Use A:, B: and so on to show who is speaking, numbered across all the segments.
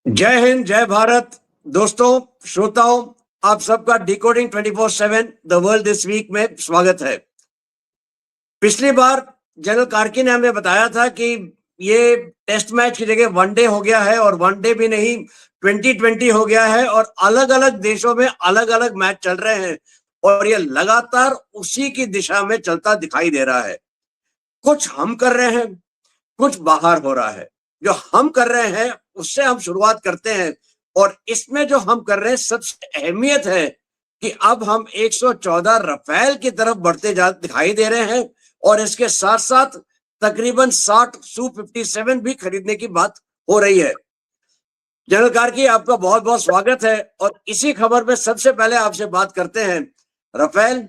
A: जय हिंद, जय भारत। दोस्तों, श्रोताओं, आप सबका decoding 24/7 the world this week में स्वागत है। पिछली बार जनरल कार्की ने हमें बताया था कि ये टेस्ट मैच की जगह वनडे हो गया है और वनडे भी नहीं 2020 हो गया है और अलग-अलग देशों में अलग-अलग मैच चल रहे हैं और ये लगातार उसी की दिशा में चलता दिखाई दे रहा है। कुछ हम कर रहे हैं, कुछ बाहर हो रहा है। जो हम कर रहे हैं उससे हम शुरुआत करते हैं और इसमें जो हम कर रहे हैं सबसे अहमियत है कि अब हम 114 रफेल की तरफ बढ़ते जा दिखाई दे रहे हैं और इसके साथ साथ तकरीबन 60 Su-57 भी खरीदने की बात हो रही है। जनरल कार्की, आपका बहुत बहुत स्वागत है और इसी खबर में सबसे पहले आपसे बात करते हैं रफेल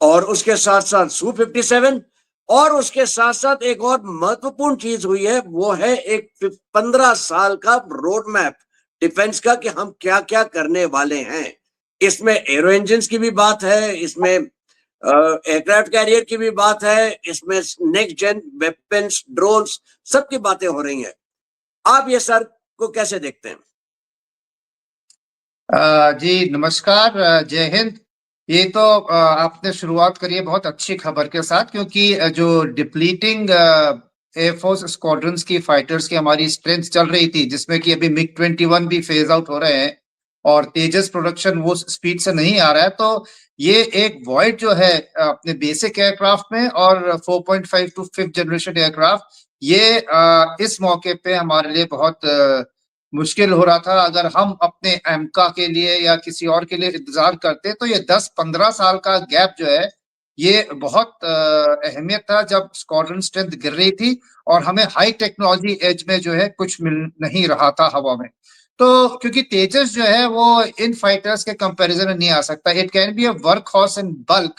A: और उसके साथ साथ Su-57 और उसके साथ साथ एक और महत्वपूर्ण चीज हुई है, वो है एक 15 साल का रोड मैप डिफेंस का कि हम क्या क्या करने वाले हैं। इसमें एरो इंजन की भी बात है, इसमें एयरक्राफ्ट कैरियर की भी बात है, इसमें नेक्स्ट जेन वेपन्स, ड्रोन्स, सबकी बातें हो रही हैं। आप ये सर को कैसे देखते हैं?
B: जी नमस्कार, जय हिंद। ये तो आपने शुरुआत करी है बहुत अच्छी खबर के साथ, क्योंकि जो डिप्लीटिंग एयरफोर्स स्क्वाड्रंस की फाइटर्स की हमारी स्ट्रेंथ चल रही थी, जिसमें कि अभी मिग-21 भी फेज आउट हो रहे हैं और तेजस प्रोडक्शन वो स्पीड से नहीं आ रहा है, तो ये एक वॉइड जो है अपने बेसिक एयरक्राफ्ट में और 4.5 टू 5th जनरेशन एयरक्राफ्ट, ये इस मौके पे हमारे लिए बहुत मुश्किल हो रहा था। अगर हम अपने एमका के लिए या किसी और के लिए इंतजार करते तो ये 10-15 साल का गैप जो है ये बहुत अहमियत था, जब स्क्वाड्रन स्ट्रेंथ गिर रही थी और हमें हाई टेक्नोलॉजी एज में जो है कुछ मिल नहीं रहा था हवा में। तो क्योंकि तेजस जो है वो इन फाइटर्स के कंपैरिजन में नहीं आ सकता। It can be a work horse in bulk,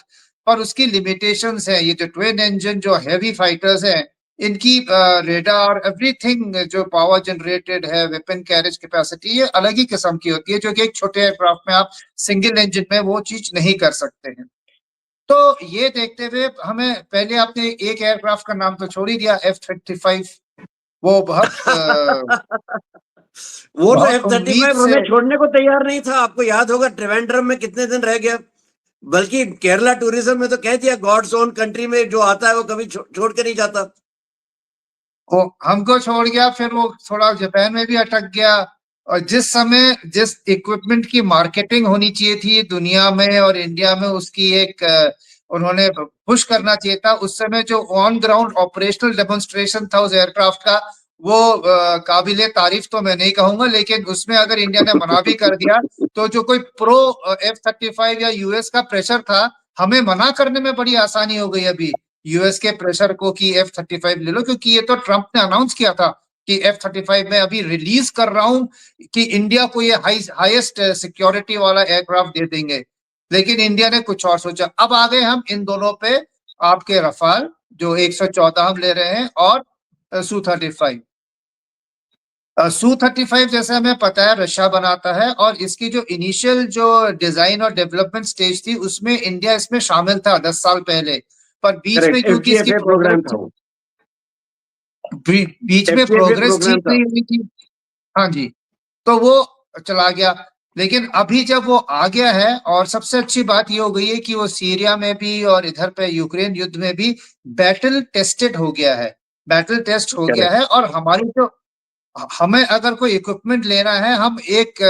B: पर उसकी लिमिटेशंस है। ये जो ट्विन इंजन जो हैवी फाइटर्स हैं, इनकी रेडार एवरीथिंग जो पावर जनरेटेड है, वेपन कैरेज कैपेसिटी, ये अलग ही किस्म की होती है, जो कि एक छोटे एयरक्राफ्ट में आप सिंगल इंजन में वो चीज नहीं कर सकते हैं। तो ये देखते हुए हमें, पहले आपने एक एयरक्राफ्ट का नाम तो छोड़ ही दिया, F-35। वो बहुत
A: वो तो
B: बहुत उम्मीद
A: F-35
B: से।
A: हमें छोड़ने को तैयार नहीं था। आपको याद होगा त्रिवेंद्रम में कितने दिन रह गया, बल्कि केरला टूरिज्म में तो कह दिया गॉड्स ओन कंट्री में जो आता है वो कभी छोड़ के नहीं जाता।
B: वो हमको छोड़ गया, फिर वो थोड़ा जापान में भी अटक गया। और जिस समय जिस इक्विपमेंट की मार्केटिंग होनी चाहिए थी दुनिया में और इंडिया में, उसकी एक उन्होंने पुश करना चाहिए था, उस समय जो ऑन ग्राउंड ऑपरेशनल डेमोन्स्ट्रेशन था उस एयरक्राफ्ट का, वो काबिले तारीफ तो मैं नहीं कहूंगा, लेकिन उसमें अगर इंडिया ने मना भी कर दिया तो जो कोई प्रो F-35 या यूएस का प्रेशर था, हमें मना करने में बड़ी आसानी हो गई अभी यूएस के प्रेशर को कि F-35 ले लो, क्योंकि ये तो ट्रंप ने अनाउंस किया था कि F-35 में अभी रिलीज कर रहा हूं कि इंडिया को ये हाईएस्ट सिक्योरिटी वाला एयरक्राफ्ट दे देंगे। लेकिन इंडिया ने कुछ और सोचा। अब आ गए हम इन दोनों पे, आपके रफाल जो 114 हम ले रहे हैं और Su-35। Su-35 जैसे हमें पता है रशिया बनाता है, और इसकी जो इनिशियल जो डिजाइन और डेवलपमेंट स्टेज थी उसमें इंडिया इसमें शामिल था 10 साल पहले, पर बीच में
A: करेक्ट,
B: क्योंकि इसकी
A: FGFA प्रोग्राम था वो।
B: बीच में
A: FGFA
B: प्रोग्रेस
A: प्रोग्राम
B: ठीक
A: था।
B: नहीं हुई थी। हाँ जी, तो वो चला गया। लेकिन अभी जब वो आ गया है, और सबसे अच्छी बात ये हो गई है कि वो सीरिया में भी और इधर पे यूक्रेन युद्ध में भी बैटल टेस्टेड हो गया है, बैटल टेस्ट हो गया
A: करेक्ट।
B: है। और हमारी जो, हमें अगर कोई इक्विपमेंट लेना है, हम एक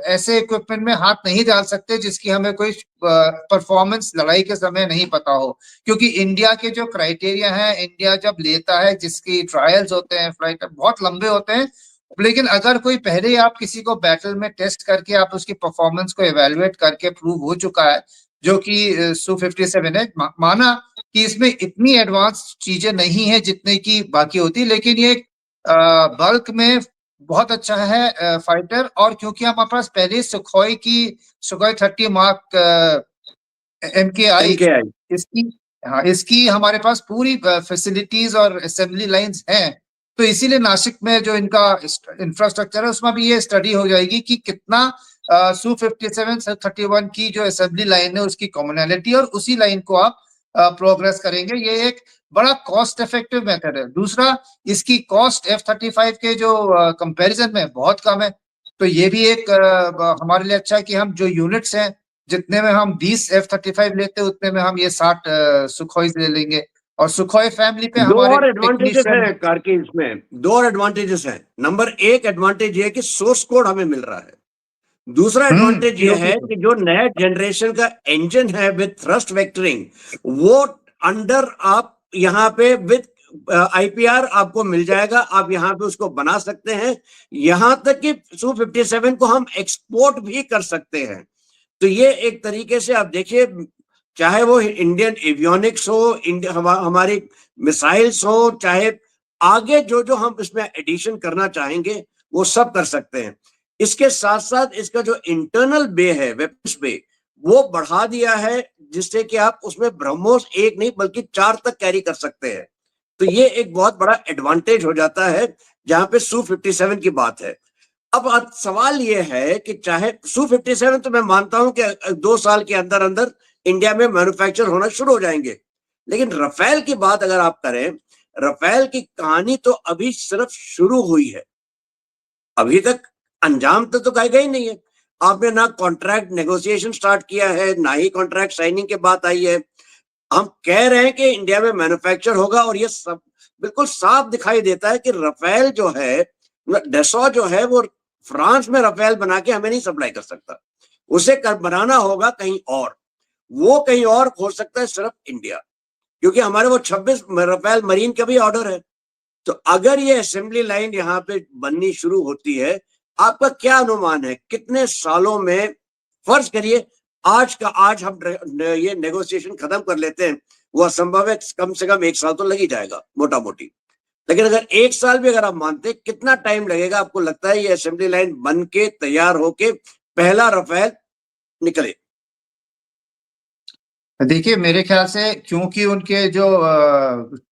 B: ऐसे इक्विपमेंट में हाथ नहीं डाल सकते जिसकी हमें कोई परफॉर्मेंस लड़ाई के समय नहीं पता हो, क्योंकि इंडिया के जो क्राइटेरिया है, इंडिया जब लेता है, जिसकी ट्रायल्स होते हैं, फ्लाइट बहुत लंबे होते हैं। लेकिन अगर कोई पहले ही आप किसी को बैटल में टेस्ट करके आप उसकी परफॉर्मेंस को एवेलुएट करके प्रूव हो चुका है, जो कि Su-57 है, माना कि इसमें इतनी एडवांस चीजें नहीं है जितने की बाकी होती, लेकिन ये बल्क में बहुत अच्छा है फाइटर। और क्योंकि हमारे पास पहले सुखोई 30 मार्क MKI,
A: MKI।
B: इसकी, हाँ, इसकी हमारे पास पूरी फैसिलिटीज और असेंबली लाइंस हैं। तो इसीलिए नासिक में जो इनका इंफ्रास्ट्रक्चर है, उसमें भी ये स्टडी हो जाएगी कि कितना Su-57 Su-31 की जो असेंबली लाइन है उसकी कॉमनैलिटी, और उसी लाइन को आप प्रोग्रेस करेंगे। ये एक बड़ा कॉस्ट इफेक्टिव मेथड है। दूसरा, इसकी कॉस्ट F-35 के जो कंपैरिजन में बहुत कम है। तो ये भी एक हमारे लिए अच्छा है कि हम जो यूनिट्स हैं, जितने में हम 20 F-35 लेते हैं उतने में हम ये 60 सुखोई ले लेंगे। और सुखोई फैमिली पे
A: दो
B: हमारे
A: और एडवांटेजेस
B: टेक्नीशियन।
A: हैं कार्की, इसमें दो और एडवांटेजेस हैं। नंबर एक एडवांटेज ये है कि सोर्स कोड हमें मिल रहा है। दूसरा एडवांटेज ये
B: POP
A: है कि जो नया जनरेशन का इंजन है विद थ्रस्ट वेक्टरिंग, वो अंडर आप यहाँ पे विद आईपीआर आपको मिल जाएगा। आप यहाँ पे उसको बना सकते हैं, यहां तक कि Su-57 को हम एक्सपोर्ट भी कर सकते हैं। तो ये एक तरीके से आप देखिए, चाहे वो इंडियन एवियोनिक्स हो, हमारी मिसाइल्स हो, चाहे आगे जो जो हम इसमें एडिशन करना चाहेंगे वो सब कर सकते हैं। इसके साथ साथ इसका जो इंटरनल बे है, वेपन्स बे, वो बढ़ा दिया है, जिससे कि आप उसमें ब्रह्मोस एक नहीं बल्कि 4 तक कैरी कर सकते हैं। तो ये एक बहुत बड़ा एडवांटेज हो जाता है जहां पे Su-57 की बात है। अब सवाल ये है कि चाहे Su-57 तो मैं मानता हूं कि 2 साल के अंदर अंदर इंडिया में मैन्युफैक्चर होना शुरू हो जाएंगे, लेकिन रफेल की बात अगर आप करें, रफेल की कहानी तो अभी सिर्फ शुरू हुई है, अभी तक अंजाम तो गई नहीं है। आपने ना कॉन्ट्रैक्ट नेगोशिएशन स्टार्ट किया है, ना ही कॉन्ट्रैक्ट साइनिंग की बात आई है। हम कह रहे हैं कि इंडिया में मैन्युफैक्चर होगा, और ये सब बिल्कुल साफ दिखाई देता है कि रफेल जो है, डेसो जो है, वो फ्रांस में रफेल बना के हमें नहीं सप्लाई कर सकता। उसे बनाना होगा कहीं और, वो कहीं और हो सकता है सिर्फ इंडिया, क्योंकि हमारे वो 26 रफेल मरीन का भी ऑर्डर है। तो अगर ये असेंबली लाइन यहाँ पे बननी शुरू होती है, आपका क्या अनुमान है कितने सालों में, फर्ज करिए आज का आज हम ये नेगोशिएशन खत्म कर लेते हैं, वो असंभव है, कम से कम 1 साल तो लग ही जाएगा मोटा मोटी। लेकिन अगर 1 साल भी अगर आप मानते, कितना टाइम लगेगा आपको लगता है ये असेंबली लाइन बन के तैयार होके पहला रफेल निकले?
B: देखिए, मेरे ख्याल से क्योंकि उनके जो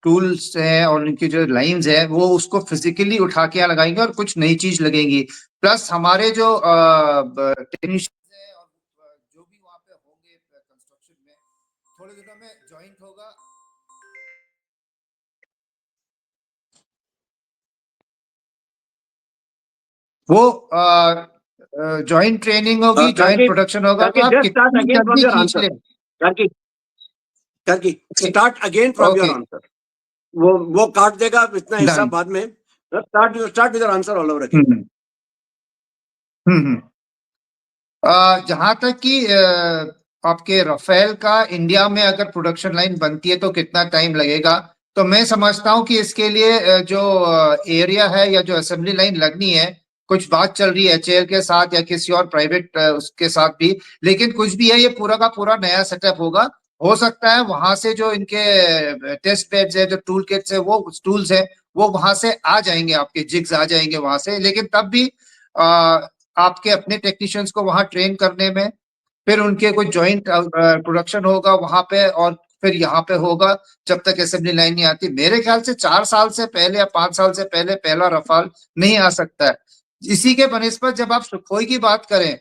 B: टूल्स हैं और उनकी जो लाइंस है, वो उसको फिजिकली उठा के यहाँ लगाएंगे और कुछ नई चीज लगेंगी। प्लस हमारे जो टेक्नीशियंस हैं और जो भी वहाँ पे होंगे कंस्ट्रक्शन में, थोड़े दिनों में ज्वाइंट होगा। वो ज्वाइंट ट्रेनिंग होगी, ज्वाइंट
A: करके
B: प्रोडक्शन होगा, तो
A: करके
B: आप
A: जस्ट स्टार्ट
B: कितनी
A: अगेन फ्रॉम
B: जल्दी
A: योर
B: खींच
A: आंसर।
B: लें।
A: करके करके
B: okay,
A: start again from your
B: okay,
A: answer. वो काट देगा इतना हिस्सा
B: डन।
A: बाद में। Start with answer all over again.
B: Hmm, hmm. जहां तक कि आपके रफेल का इंडिया में अगर प्रोडक्शन लाइन बनती है तो कितना टाइम लगेगा, तो मैं समझता हूं कि इसके लिए जो एरिया है या जो असेंबली लाइन लगनी है, कुछ बात चल रही है HAL के साथ या किसी और प्राइवेट उसके साथ भी। लेकिन कुछ भी है, ये पूरा का पूरा नया सेटअप होगा। हो सकता है वहां से जो इनके टेस्ट बेड्स है, जो टूल किट्स है, वो टूल्स है, वो वहां से आ जाएंगे, आपके जिग्स आ जाएंगे वहां से। लेकिन तब भी आपके अपने टेक्नीशियंस को वहां ट्रेन करने में, फिर उनके कोई ज्वाइंट प्रोडक्शन होगा वहां पे, और फिर यहाँ पे होगा जब तक असेंबली लाइन नहीं आती। मेरे ख्याल से 4 साल से पहले या 5 साल से पहले पहला रफाल नहीं आ सकता है। इसी के बनिस्बत जब आप सुखोई की बात करें,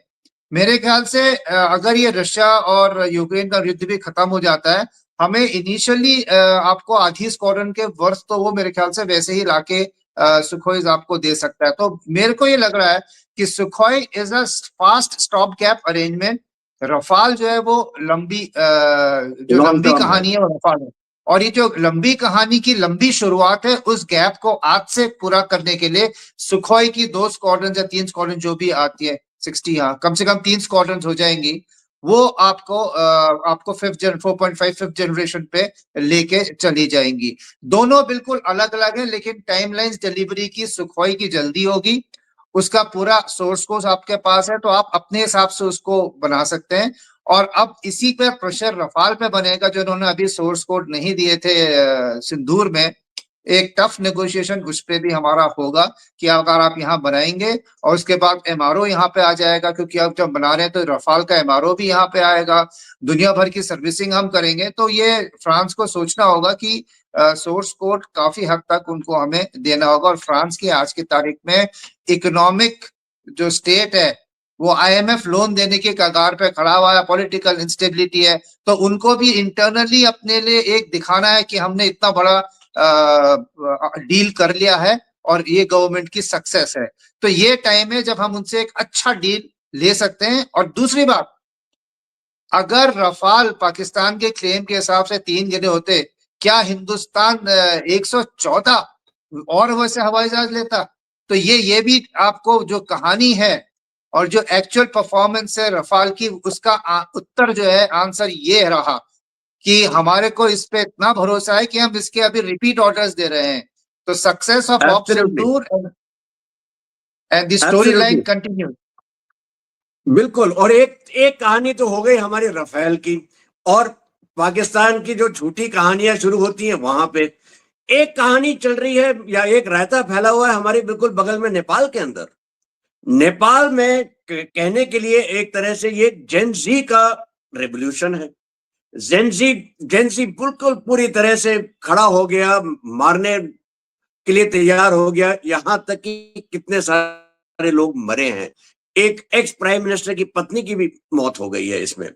B: मेरे ख्याल से अगर ये रशिया और यूक्रेन का युद्ध भी खत्म हो जाता है, हमें इनिशियली आपको आधी स्क्वाड्रन के वर्ष तो वो मेरे ख्याल से वैसे ही लाके सुखोई आपको दे सकता है। तो मेरे को ये लग रहा है कि Sukhoi is a fast stop gap arrangement. Rafale जो है वो जो
A: लॉन्ग
B: लंबी
A: टर्म है।
B: कहानी है वो रफाल है। और ये जो लंबी कहानी की लंबी शुरुआत है, उस गैप को आज से पूरा करने के लिए सुखोई की 2 स्क्वाड्रन या 3 स्क्वाड्रन जो भी आती है, 60, हाँ, कम से कम 3 स्क्वाड्रन हो जाएंगी। वो आपको 4.5 जनरेशन पे लेके चली जाएंगी। दोनों बिल्कुल अलग अलग है, लेकिन टाइमलाइंस डिलीवरी की सुखोई की जल्दी होगी। उसका पूरा सोर्स कोड आपके पास है, तो आप अपने हिसाब से उसको बना सकते हैं। और अब इसी पे प्रेशर रफाल पे बनेगा, जो उन्होंने अभी सोर्स कोड नहीं दिए थे सिंदूर में। एक टफ नेगोशिएशन उस पे भी हमारा होगा कि अगर आप यहाँ बनाएंगे, और उसके बाद MRO यहाँ पे आ जाएगा, क्योंकि अब जब बना रहे हैं तो रफाल का MRO भी यहाँ पे आएगा। दुनिया भर की सर्विसिंग हम करेंगे, तो ये फ्रांस को सोचना होगा कि सोर्स कोड काफी हद तक उनको हमें देना होगा। और फ्रांस की आज की तारीख में इकोनॉमिक जो स्टेट है, वो IMF लोन देने के कगार पे खड़ा हुआ है, पॉलिटिकल इंस्टेबिलिटी है, तो उनको भी इंटरनली अपने लिए एक दिखाना है कि हमने इतना बड़ा डील कर लिया है और ये गवर्नमेंट की सक्सेस है। तो ये टाइम है जब हम उनसे एक अच्छा डील ले सकते हैं। और दूसरी बात, अगर रफाल पाकिस्तान के क्लेम के हिसाब से 3 गिने होते, क्या हिंदुस्तान 114 और वैसे हवाई जहाज लेता? तो ये भी आपको जो कहानी है और जो एक्चुअल परफॉर्मेंस है रफाल की, उसका उत्तर जो है, आंसर ये रहा कि हमारे को इस पे इतना भरोसा है कि हम इसके अभी रिपीट ऑर्डर्स दे रहे हैं। तो success of op
A: absolutely,
B: Sindoor and the story line
A: absolutely,
B: continue.
A: बिल्कुल। और एक एक कहानी तो हो गई हमारी राफेल की, और पाकिस्तान की जो झूठी कहानियां शुरू होती हैं वहां पे एक कहानी चल रही है, या एक रायता फैला हुआ है हमारे बिल्कुल बगल में नेपाल के अंदर। नेपाल में कहने के लिए एक तरह से ये जेनजी का रेवोल्यूशन है। जेनजी जेनजी बिल्कुल पूरी तरह से खड़ा हो गया, मारने के लिए तैयार हो गया, यहां तक कि कितने सारे लोग मरे हैं। एक एक्स प्राइम मिनिस्टर की पत्नी की भी मौत हो गई है इसमें।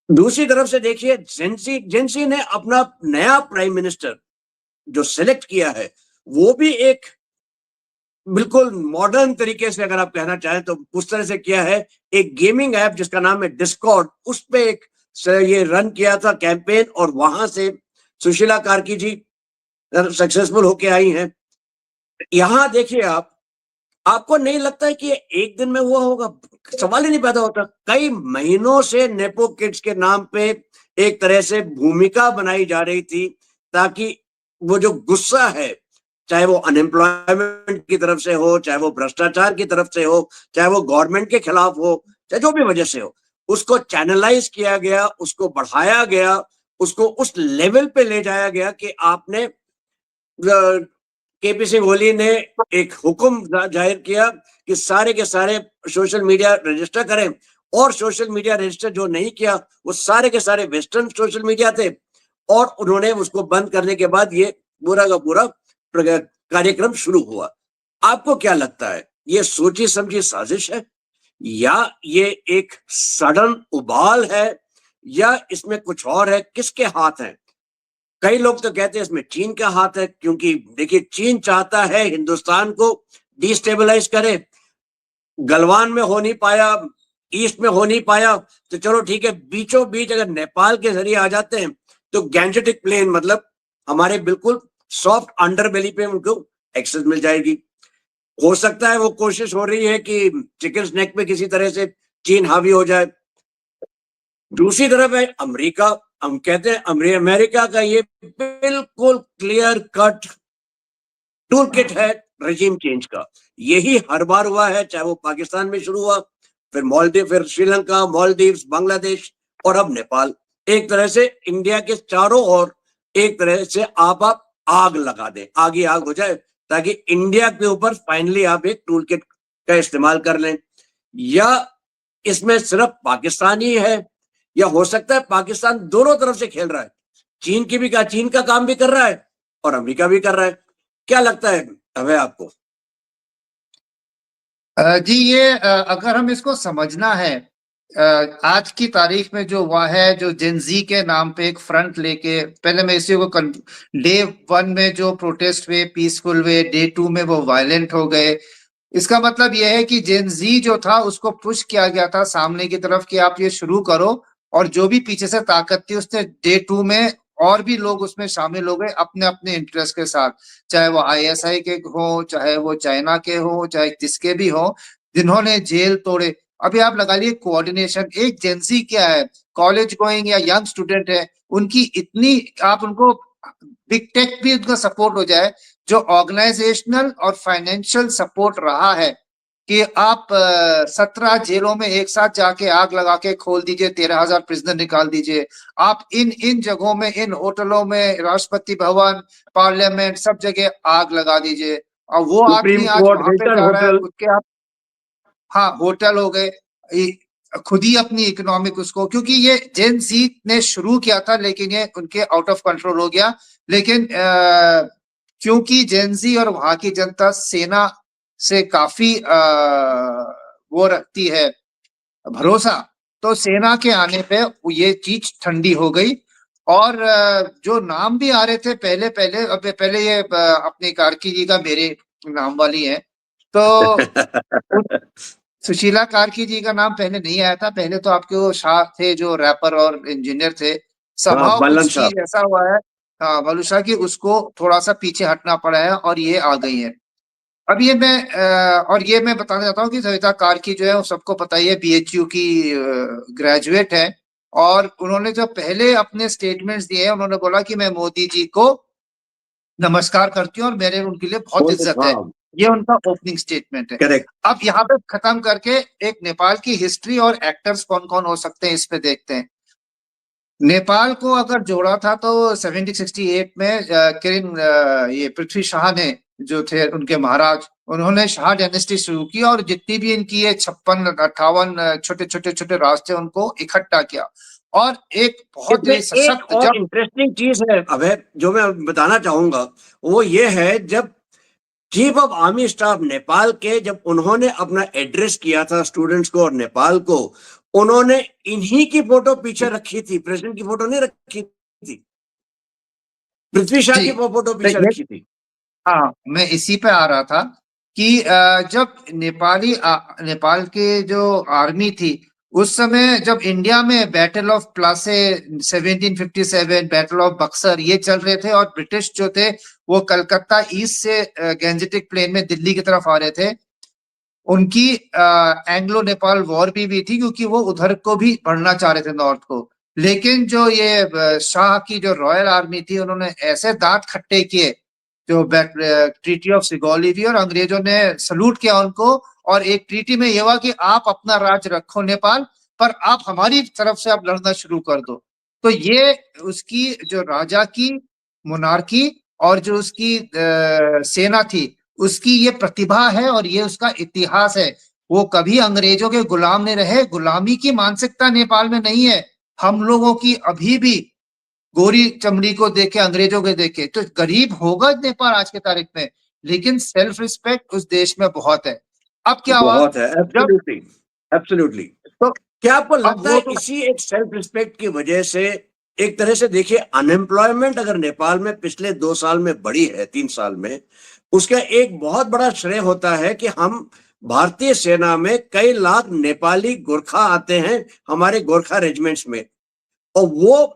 A: दूसरी तरफ से देखिए, जेनसी जेनसी ने अपना नया प्राइम मिनिस्टर जो सिलेक्ट किया है, वो भी एक बिल्कुल मॉडर्न तरीके से, अगर आप कहना चाहें तो उस तरह से किया है। एक गेमिंग ऐप जिसका नाम है डिस्कॉर्ड, उस पे एक ये रन किया था कैंपेन, और वहां से सुशीला कार्की जी सक्सेसफुल होके आई हैं। यहां देखिए आप, आपको नहीं लगता है कि ये एक दिन में हुआ होगा? सवाल ही नहीं पैदा होता। कई महीनों से नेपो किड्स के नाम पे एक तरह से भूमिका बनाई जा रही थी, ताकि वो जो गुस्सा है, चाहे वो अनएम्प्लॉयमेंट की तरफ से हो, चाहे वो भ्रष्टाचार की तरफ से हो, चाहे वो गवर्नमेंट के खिलाफ हो, चाहे जो भी वजह से हो, उसको चैनलाइज किया गया, उसको बढ़ाया गया, उसको उस लेवल पे ले जाया गया कि आपने केपी सिंह ओली ने एक हुक्म जाहिर किया कि सारे के सारे सोशल मीडिया रजिस्टर करें, और सोशल मीडिया रजिस्टर जो नहीं किया वो सारे के सारे वेस्टर्न सोशल मीडिया थे, और उन्होंने उसको बंद करने के बाद ये पूरा का पूरा कार्यक्रम शुरू हुआ। आपको क्या लगता है, ये सोची समझी साजिश है, या ये एक सडन उबाल है, या इसमें कुछ और है? किसके हाथ है? कई लोग तो कहते हैं इसमें चीन का हाथ है, क्योंकि देखिए चीन चाहता है हिंदुस्तान को डिस्टेबलाइज करे। गलवान में हो नहीं पाया, ईस्ट में हो नहीं पाया, तो चलो ठीक है, बीचों बीच अगर नेपाल के जरिए आ जाते हैं तो गैंजेटिक प्लेन, मतलब हमारे बिल्कुल सॉफ्ट अंडरबेली पे उनको एक्सेस मिल जाएगी। हो सकता है वो कोशिश हो रही है कि चिकन स्नैक पे किसी तरह से चीन हावी हो जाए। दूसरी तरफ है अमेरिका। हम कहते हैं अमेरिका का ये बिल्कुल क्लियर कट टूल किट है रजीम चेंज का। यही हर बार हुआ है, चाहे वो पाकिस्तान में शुरू हुआ, फिर मालदीव, फिर श्रीलंका, मालदीव्स, बांग्लादेश, और अब नेपाल। एक तरह से इंडिया के चारों ओर एक तरह से आप आग लगा दें, आग ही आग हो जाए, ताकि इंडिया के ऊपर फाइनली आप एक टूल किट का इस्तेमाल कर लें। या इसमें सिर्फ पाकिस्तान ही है, या हो सकता है पाकिस्तान दोनों तरफ से खेल रहा है, चीन की भी का चीन का काम भी कर रहा है और अमेरिका भी कर रहा है। क्या लगता है हमें, आपको?
B: जी, ये अगर हम इसको समझना है, आज की तारीख में जो हुआ है, जो जेनजी के नाम पे एक फ्रंट लेके, पहले मैं इसी को डे 1 में जो प्रोटेस्ट हुए पीसफुल हुए, डे 2 में वो वायलेंट हो गए। इसका मतलब यह है कि जेनजी जो था उसको पुश किया गया था सामने की तरफ कि आप ये शुरू करो, और जो भी पीछे से ताकत थी उसने डे 2 में और भी लोग उसमें शामिल हो गए अपने अपने इंटरेस्ट के साथ, चाहे वो ISI के हो, चाहे वो चाइना के हो, चाहे किसके भी हो, जिन्होंने जेल तोड़े। अभी आप लगा लिए कोऑर्डिनेशन, एक जेंसी क्या है, कॉलेज गोइंग या यंग स्टूडेंट है, उनकी इतनी, आप उनको बिग टेक भी उनका सपोर्ट हो जाए, जो ऑर्गेनाइजेशनल और फाइनेंशियल सपोर्ट रहा है कि आप 17 जेलों में एक साथ जाके आग लगा के खोल दीजिए, 13,000 प्रिजनर निकाल दीजिए। आप इन इन जगहों में, इन होटलों में, राष्ट्रपति भवन, पार्लियामेंट, सब जगह आग लगा दीजिए, और वो
A: सुप्रीम
B: आदमी आज
A: कोर्ट,
B: वहां पे
A: हिल्टन
B: जा रहा है,
A: होटल।
B: उसके आप, हाँ, होटल हो गए, खुद ही अपनी इकोनॉमिक उसको, क्योंकि ये जेन जी ने शुरू किया था लेकिन ये उनके आउट ऑफ कंट्रोल हो गया। लेकिन क्योंकि जेन जी और वहां की जनता सेना से काफी वो रखती है भरोसा, तो सेना के आने पे ये चीज ठंडी हो गई। और जो नाम भी आ रहे थे पहले पहले, अब पहले ये अपने कार्की जी का मेरे नाम वाली है, तो सुशीला कार्की जी का नाम पहले नहीं आया था। पहले तो आपके वो शाह थे जो रैपर और इंजीनियर थे।
A: हाँ,
B: संभव
A: बालन
B: कुछ
A: शाह।
B: चीज ऐसा हुआ है बालूशाह की, उसको थोड़ा सा पीछे हटना पड़ा है और ये आ गई है। अब ये मैं और ये मैं बताना चाहता हूँ कि सविता कार्की जो है वो सबको पता ही है, बीएचयू की ग्रेजुएट है। और उन्होंने जो पहले अपने स्टेटमेंट्स दिए हैं, उन्होंने बोला कि मैं मोदी जी को नमस्कार करती हूँ और मेरे उनके लिए बहुत इज्जत है।
A: हाँ,
B: ये उनका ओपनिंग स्टेटमेंट है।
A: करेक्ट।
B: अब यहाँ पे खत्म करके एक नेपाल की हिस्ट्री और एक्टर्स कौन कौन हो सकते हैं इस पे देखते हैं। नेपाल को अगर जोड़ा था तो 1768 में ये पृथ्वी शाह ने, जो थे उनके महाराज, उन्होंने शाह डायनेस्टी शुरू की और जितनी भी इनकी ये 56-58 छोटे छोटे छोटे राज थे उनको इकट्ठा किया। और एक बहुत
A: इसमें
B: ही
A: एक
B: सशक्त
A: और
B: जब
A: इंटरेस्टिंग चीज है अभय, जो मैं बताना चाहूंगा, वो ये है, जब chief of army staff Nepal के, जब उन्होंने अपना एड्रेस किया था स्टूडेंट्स को और नेपाल को, उन्होंने इन्हीं की फोटो पीछे रखी थी, प्रेसिडेंट की फोटो नहीं रखी थी, पृथ्वी शाह
B: जी,
A: की फोटो
B: तो
A: पीछे
B: ये,
A: रखी थी।
B: हाँ मैं इसी पे आ रहा था कि जब नेपाल के जो आर्मी थी उस समय, जब इंडिया में battle of Plassey 1757, battle of Buxar ये चल रहे थे और ब्रिटिश जो थे वो कलकत्ता ईस्ट से गैंजेटिक प्लेन में दिल्ली की तरफ आ रहे थे, उनकी एंग्लो नेपाल वॉर भी थी क्योंकि वो उधर को भी बढ़ना चाह रहे थे नॉर्थ को। लेकिन जो ये शाह की जो रॉयल आर्मी थी, उन्होंने ऐसे दांत खट्टे किए जो ट्रीटी ऑफ सिगोलीवी, और अंग्रेजों ने सलूट किया उनको। और एक ट्रीटी में यह हुआ कि आप अपना राज रखो नेपाल, पर आप हमारी तरफ से आप लड़ना शुरू कर दो। तो ये उसकी जो राजा की मोनार्की और जो उसकी सेना थी, उसकी ये प्रतिभा है और ये उसका इतिहास है। वो कभी अंग्रेजों के गुलाम नहीं रहे, गुलामी की मानसिकता नेपाल में नहीं है। हम लोगों की अभी भी गोरी चमड़ी को देखे, अंग्रेजों के देखे तो गरीब होगा नेपाल आज के तारीख में, लेकिन सेल्फ रिस्पेक्ट उस देश में बहुत है। अब क्या हुआ
A: बहुत है,
B: जब,
A: एब्सोल्युटली, एब्सोल्युटली।
B: तो
A: क्या आपको
B: अब
A: लगता है
B: वो तो,
A: इसी एक सेल्फ रिस्पेक्ट की वजह से, एक तरह से देखिए, अनएम्प्लॉयमेंट अगर नेपाल में पिछले 2 साल में बढ़ी है, 3 साल में, उसका एक बहुत बड़ा श्रेय होता है कि हम भारतीय सेना में कई लाख नेपाली गोरखा आते हैं हमारे गोरखा रेजिमेंट्स में। और वो,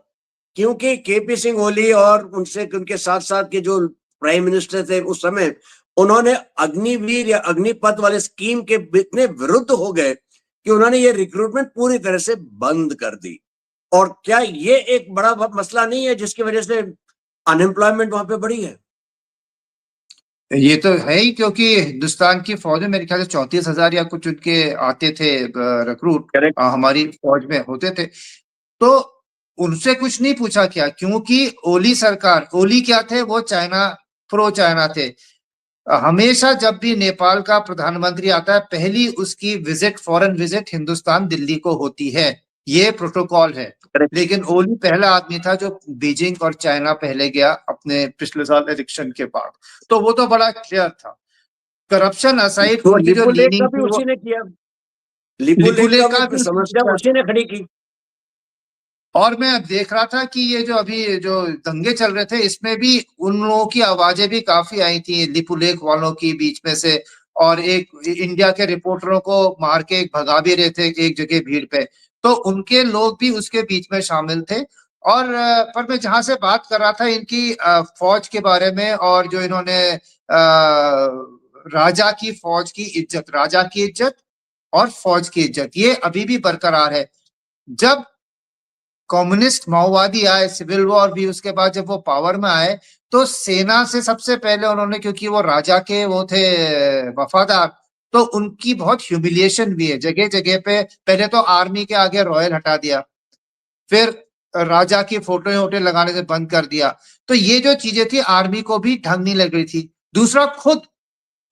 A: क्योंकि केपी सिंह ओली और उनसे उनके साथ साथ के जो प्राइम मिनिस्टर थे उस समय, उन्होंने अग्निवीर या अग्निपथ वाले स्कीम के इतने विरुद्ध हो गए कि उन्होंने ये रिक्रूटमेंट पूरी तरह से बंद कर दी। और क्या ये एक बड़ा मसला नहीं है जिसकी वजह से अनएम्प्लॉयमेंट वहां पे बढ़ी है?
B: ये तो है ही, क्योंकि हिंदुस्तान की फौज में मेरे ख्याल से 34,000 या कुछ उनके आते थे रिक्रूट,
A: करेक्ट।
B: हमारी फौज में होते थे। तो उनसे कुछ नहीं पूछा क्या, क्योंकि ओली सरकार, ओली क्या थे, वो चाइना, प्रो चाइना थे। हमेशा जब भी नेपाल का प्रधानमंत्री आता है, पहली उसकी visit, foreign visit Hindustan Delhi को होती है, ये प्रोटोकॉल है।
A: करेक्ट।
B: लेकिन ओली पहला आदमी था जो बीजिंग और चाइना पहले गया अपने पिछले साल इलेक्शन के बाद। तो वो तो बड़ा क्लियर था। करप्शन असाइड,
A: तो
B: उनकी जो
A: लिपु लेक का
B: लीनिंग
A: भी
B: थी वो,
A: उसी ने किया, लिपु लेक
B: लिपुले
A: का
B: का
A: वो
B: भी
A: समस्या उसी ने खड़ी की।
B: और मैं अब देख रहा था कि ये जो अभी जो दंगे चल रहे थे, इसमें भी उन लोगों की आवाजें भी काफी आई थी, लिपुलेख वालों की बीच में से। और एक इंडिया के रिपोर्टरों को मार के भगा भी रहे थे एक जगह भीड़ पे, तो उनके लोग भी उसके बीच में शामिल थे। और पर मैं जहां से बात कर रहा था इनकी फौज के बारे में, और जो इन्होंने राजा की फौज की इज्जत, राजा की इज्जत और फौज की इज्जत, ये अभी भी बरकरार है। जब कम्युनिस्ट माओवादी आए, सिविल वॉर भी, उसके बाद जब वो पावर में आए, तो सेना से सबसे पहले उन्होंने, क्योंकि वो राजा के वो थे वफादार, तो उनकी बहुत ह्यूमिलिएशन भी है जगह जगह पे। पहले तो आर्मी के आगे रॉयल हटा दिया, फिर राजा की फोटो वोटो लगाने से बंद कर दिया। तो ये जो चीजें थी आर्मी को भी ढंग नहीं लग रही थी। दूसरा, खुद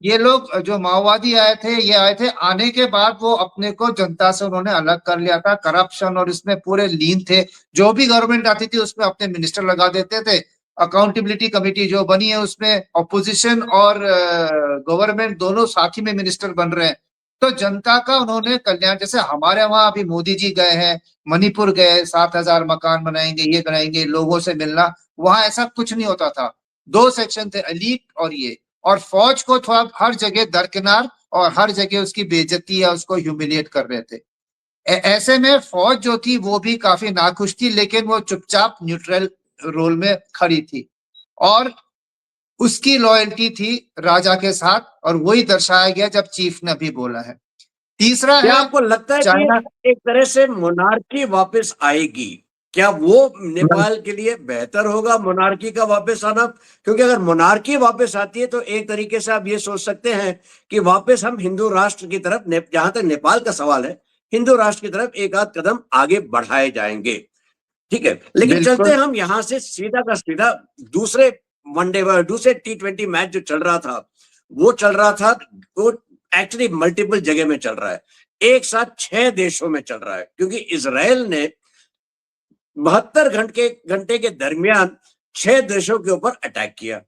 B: ये लोग जो माओवादी आए थे, ये आए थे, आने के बाद वो अपने को जनता से उन्होंने अलग कर लिया था, करप्शन और इसमें पूरे लीन थे। जो भी गवर्नमेंट आती थी उसमें अपने मिनिस्टर लगा देते थे। अकाउंटेबिलिटी कमेटी जो बनी है उसमें ऑपोजिशन और गवर्नमेंट दोनों साथ ही में मिनिस्टर बन रहे हैं। तो जनता का उन्होंने कल्याण, जैसे हमारे वहां अभी मोदी जी गए हैं, मणिपुर गए, 7,000 मकान बनाएंगे, ये बनाएंगे, लोगों से मिलना, वहां ऐसा कुछ नहीं होता था। 2 सेक्शन थे, एलीट और ये, और फौज को थोड़ा हर जगह दरकिनार और हर जगह उसकी बेइज्जती या उसको ह्यूमिलिएट कर रहे थे। ऐसे में फौज जो थी वो भी काफी नाखुश थी, लेकिन वो चुपचाप न्यूट्रल रोल में खड़ी थी और उसकी लॉयल्टी थी राजा के साथ, और वही दर्शाया गया जब चीफ ने भी बोला है। तीसरा
A: क्या
B: है
A: आपको लगता है
B: चाइना।
A: कि एक तरह से मोनार्की वापस आएगी? क्या वो नेपाल के लिए बेहतर होगा मोनार्की का वापस आना? क्योंकि अगर मोनार्की वापस आती है तो एक तरीके से आप ये सोच सकते हैं कि वापस हम हिंदू राष्ट्र की तरफ, जहां तक नेपाल का सवाल है, हिंदू राष्ट्र की तरफ एक आध कदम आगे बढ़ाए जाएंगे। ठीक है, लेकिन चलते
B: बिल्कुल।
A: हैं हम यहां से सीधा का सीधा दूसरे वनडे, दूसरे T20 मैच जो चल रहा था, वो चल रहा था, वो एक्चुअली मल्टीपल जगह में चल रहा है, एक साथ 6 देशों में चल रहा है, क्योंकि इसराइल ने 72 घंटे के दरमियान 6 देशों के ऊपर अटैक किया।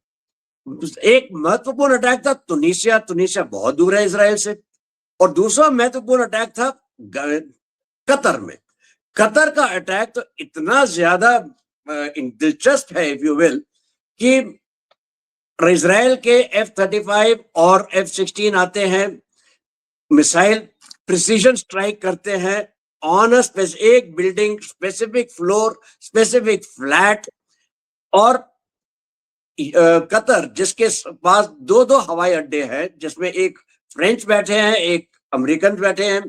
A: एक महत्वपूर्ण अटैक था तुनिसिया, तुनिसिया बहुत दूर है इसराइल से, और दूसरा महत्वपूर्ण अटैक था कतर में। कतर का अटैक तो इतना ज्यादा दिलचस्प है, इफ यू विल, कि इजराइल के F-35 और F-16 आते हैं, मिसाइल प्रिसीजन स्ट्राइक करते हैं on a specific building, specific floor, specific flat. और कतर, जिसके पास दो दो हवाई अड्डे हैं, जिसमें एक फ्रेंच बैठे हैं, एक अमेरिकन बैठे हैं,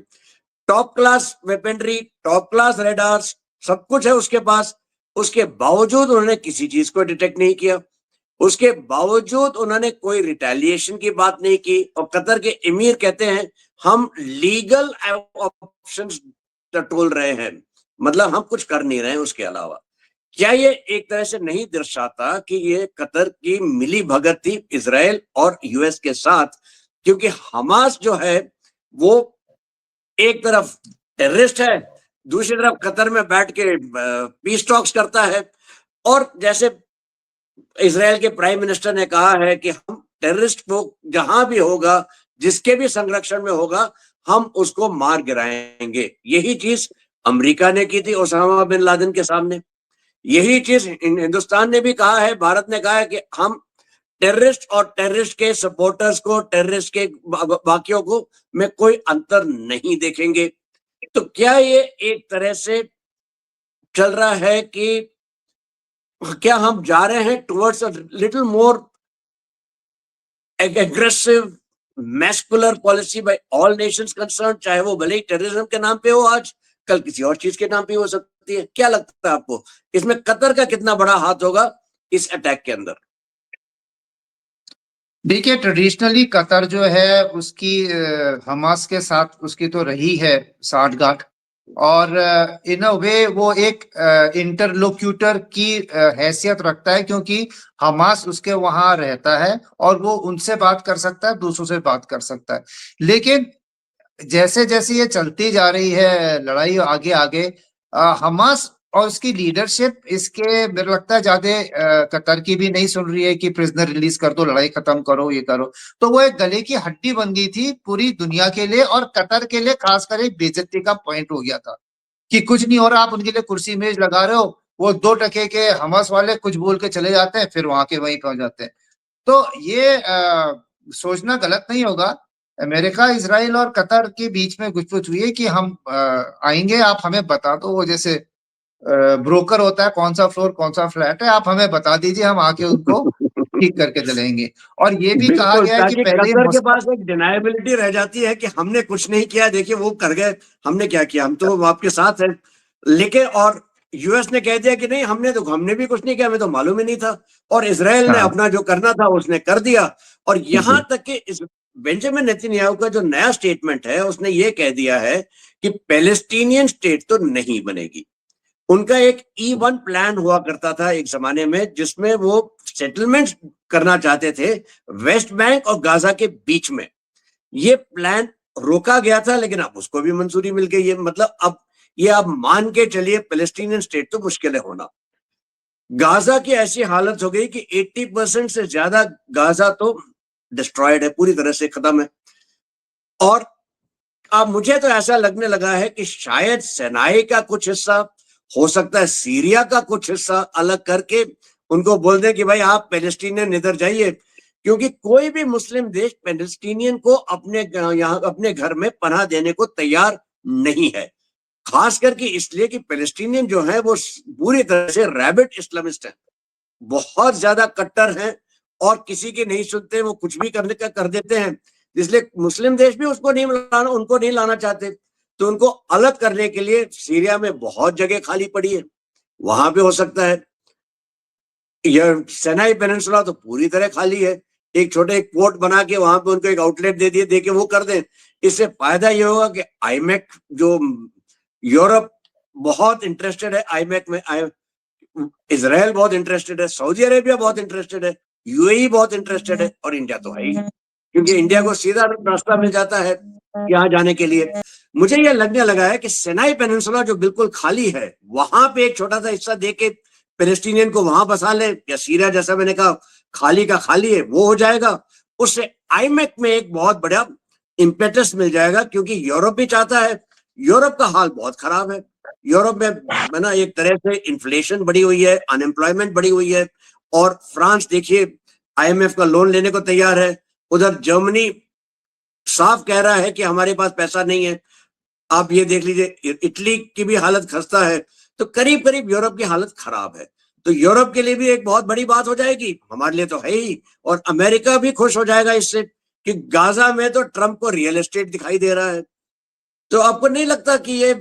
A: top class weaponry, top class radars, सब कुछ है उसके पास। उसके बावजूद उन्होंने किसी चीज को डिटेक्ट नहीं किया, उसके बावजूद उन्होंने कोई रिटेलिएशन की बात नहीं की। और कतर के एमीर कहते हैं हम लीगल ऑप्शंस टटोल रहे हैं, मतलब हम कुछ कर नहीं रहे हैं उसके अलावा। क्या ये एक तरह से नहीं दर्शाता कि ये कतर की मिली भगत थी इजराइल और यूएस के साथ? क्योंकि हमास जो है वो एक तरफ टेररिस्ट है, दूसरी तरफ कतर में बैठ के पीस टॉक्स करता है। और जैसे इजराइल के प्राइम मिनिस्टर ने कहा है कि हम टेररिस्ट को जहां भी होगा, जिसके भी संरक्षण में होगा, हम उसको मार गिराएंगे। यही चीज अमेरिका ने की थी ओसामा बिन लादेन के सामने। यही चीज हिंदुस्तान ने भी कहा है, भारत ने कहा है कि हम टेररिस्ट और टेररिस्ट के सपोर्टर्स को, टेररिस्ट के बाकियों को में कोई अंतर नहीं देखेंगे। तो क्या ये एक तरह से चल रहा है कि क्या हम जा रहे हैं towards a little more aggressive muscular policy bye all Nations concern, चाहे वो भले ही टेररिज्म के नाम पे हो, आज कल किसी और चीज के नाम पे हो सकती है? क्या लगता है आपको, इसमें कतर का कितना बड़ा हाथ होगा इस अटैक के अंदर?
B: देखिए, ट्रेडिशनली कतर जो है उसकी हमास के साथ उसकी तो रही है साठगांठ, और इन अ वे वो एक इंटरलोक्यूटर की हैसियत रखता है, क्योंकि हमास उसके वहां रहता है और वो उनसे बात कर सकता है, दूसरों से बात कर सकता है। लेकिन जैसे जैसे ये चलती जा रही है लड़ाई आगे आगे, हमास और उसकी लीडरशिप इसके मेरे लगता है ज्यादा कतर की भी नहीं सुन रही है कि प्रिजनर रिलीज कर दो, लड़ाई खत्म करो, ये करो। तो वो एक गले की हड्डी बन गई थी पूरी दुनिया के लिए, और कतर के लिए खासकर एक बेइज्जती का पॉइंट हो गया था कि कुछ नहीं हो रहा, आप उनके लिए कुर्सी मेज लगा रहे हो, वो 2 टके के हमास वाले कुछ बोल के चले जाते हैं, फिर वहां के वहीं पहुंच जाते हैं। तो ये सोचना गलत नहीं होगा। अमेरिका, इजराइल और कतर के बीच में कुछ हुई है कि हम आएंगे, आप हमें बता दो, वो जैसे ब्रोकर होता है, कौन सा फ्लोर कौन सा फ्लैट है, आप हमें बता दीजिए, हम आके उनको ठीक करके चलेंगे। और ये भी कहा
A: बिल्कुल,
B: गया है कि
A: ताकि
B: पहले
A: कतर के
B: मस्कट।
A: पास एक डिनायबिलिटी रह जाती है कि हमने कुछ नहीं किया, देखिए वो कर गए, हमने क्या किया, हम तो आपके साथ हैं। लेकिन और यूएस ने कह दिया कि नहीं, हमने भी कुछ नहीं किया, हमें तो मालूम ही नहीं था। और इसराइल ने
B: हाँ
A: अपना जो करना था उसने कर दिया। और यहां
B: जी।
A: तक कि इस बेंजामिन नेतन्याहू का जो नया स्टेटमेंट है, उसने ये कह दिया है कि पैलेस्टीनियन स्टेट तो नहीं बनेगी। उनका एक E1 प्लान हुआ करता था एक जमाने में, जिसमें वो सेटलमेंट करना चाहते थे वेस्ट बैंक और गाजा के बीच में। ये प्लान रोका गया था, लेकिन अब उसको भी मंजूरी मिल गई है। मतलब अब ये आप मान के चलिए, पैलेस्टीनियन स्टेट तो मुश्किल है होना। गाजा की ऐसी हालत हो गई कि 80% से ज्यादा गाजा तो डिस्ट्रॉयड है, पूरी तरह से खत्म है। और अब मुझे तो ऐसा लगने लगा है कि शायद सेनाई का कुछ हिस्सा, हो सकता है सीरिया का कुछ हिस्सा अलग करके उनको बोल दें कि भाई आप पैलेस्टीनियन इधर जाइए, क्योंकि कोई भी मुस्लिम देश पैलेस्टीनियन को यहाँ अपने घर में पनाह देने को तैयार नहीं है। खास करके इसलिए कि पैलेस्टीनियन जो है वो पूरी तरह से रैबिट इस्लामिस्ट है, बहुत ज्यादा कट्टर हैं और किसी की नहीं सुनते, वो कुछ भी करने का कर देते हैं। इसलिए मुस्लिम देश भी उनको नहीं लाना चाहते। तो उनको अलग करने के लिए सीरिया में बहुत जगह खाली पड़ी है, वहां पे हो सकता है। यह सेनाई पेनिनसुला तो पूरी तरह खाली है, एक छोटे एक पोर्ट बना के वहां पे उनको एक आउटलेट दे के वो कर दें। इससे फायदा ये होगा कि आईमेक जो यूरोप बहुत इंटरेस्टेड है आईमेक में, इजराइल बहुत इंटरेस्टेड है, सऊदी अरेबिया बहुत इंटरेस्टेड है, यूएई बहुत इंटरेस्टेड है और इंडिया तो है ही, क्योंकि इंडिया को सीधा रास्ता मिल जाता है यहाँ जाने के लिए। मुझे यह लगने लगा है कि सिनाई पेनिनसुला जो बिल्कुल खाली है, वहां पे एक छोटा सा हिस्सा देके पैलेस्टीनियन को वहां बसा ले, या सीरिया जैसा मैंने कहा खाली का खाली है वो हो जाएगा। उससे आईमेक में एक बहुत बड़ा इम्पेटस मिल जाएगा, क्योंकि यूरोप भी चाहता है। यूरोप का हाल बहुत खराब है। यूरोप में ना एक तरह से इन्फ्लेशन बढ़ी हुई है, अनएम्प्लॉयमेंट बढ़ी हुई है, और फ्रांस देखिए आईएमएफ का लोन लेने को तैयार है। उधर जर्मनी साफ कह रहा है कि हमारे पास पैसा नहीं है। आप ये देख लीजिए इटली की भी हालत खस्ता है। तो करीब करीब यूरोप की हालत खराब है। तो यूरोप के लिए भी एक बहुत बड़ी बात हो जाएगी, हमारे लिए तो है ही, और अमेरिका भी खुश हो जाएगा इससे कि गाजा में तो ट्रंप को रियल एस्टेट दिखाई दे रहा है। तो आपको नहीं लगता कि ये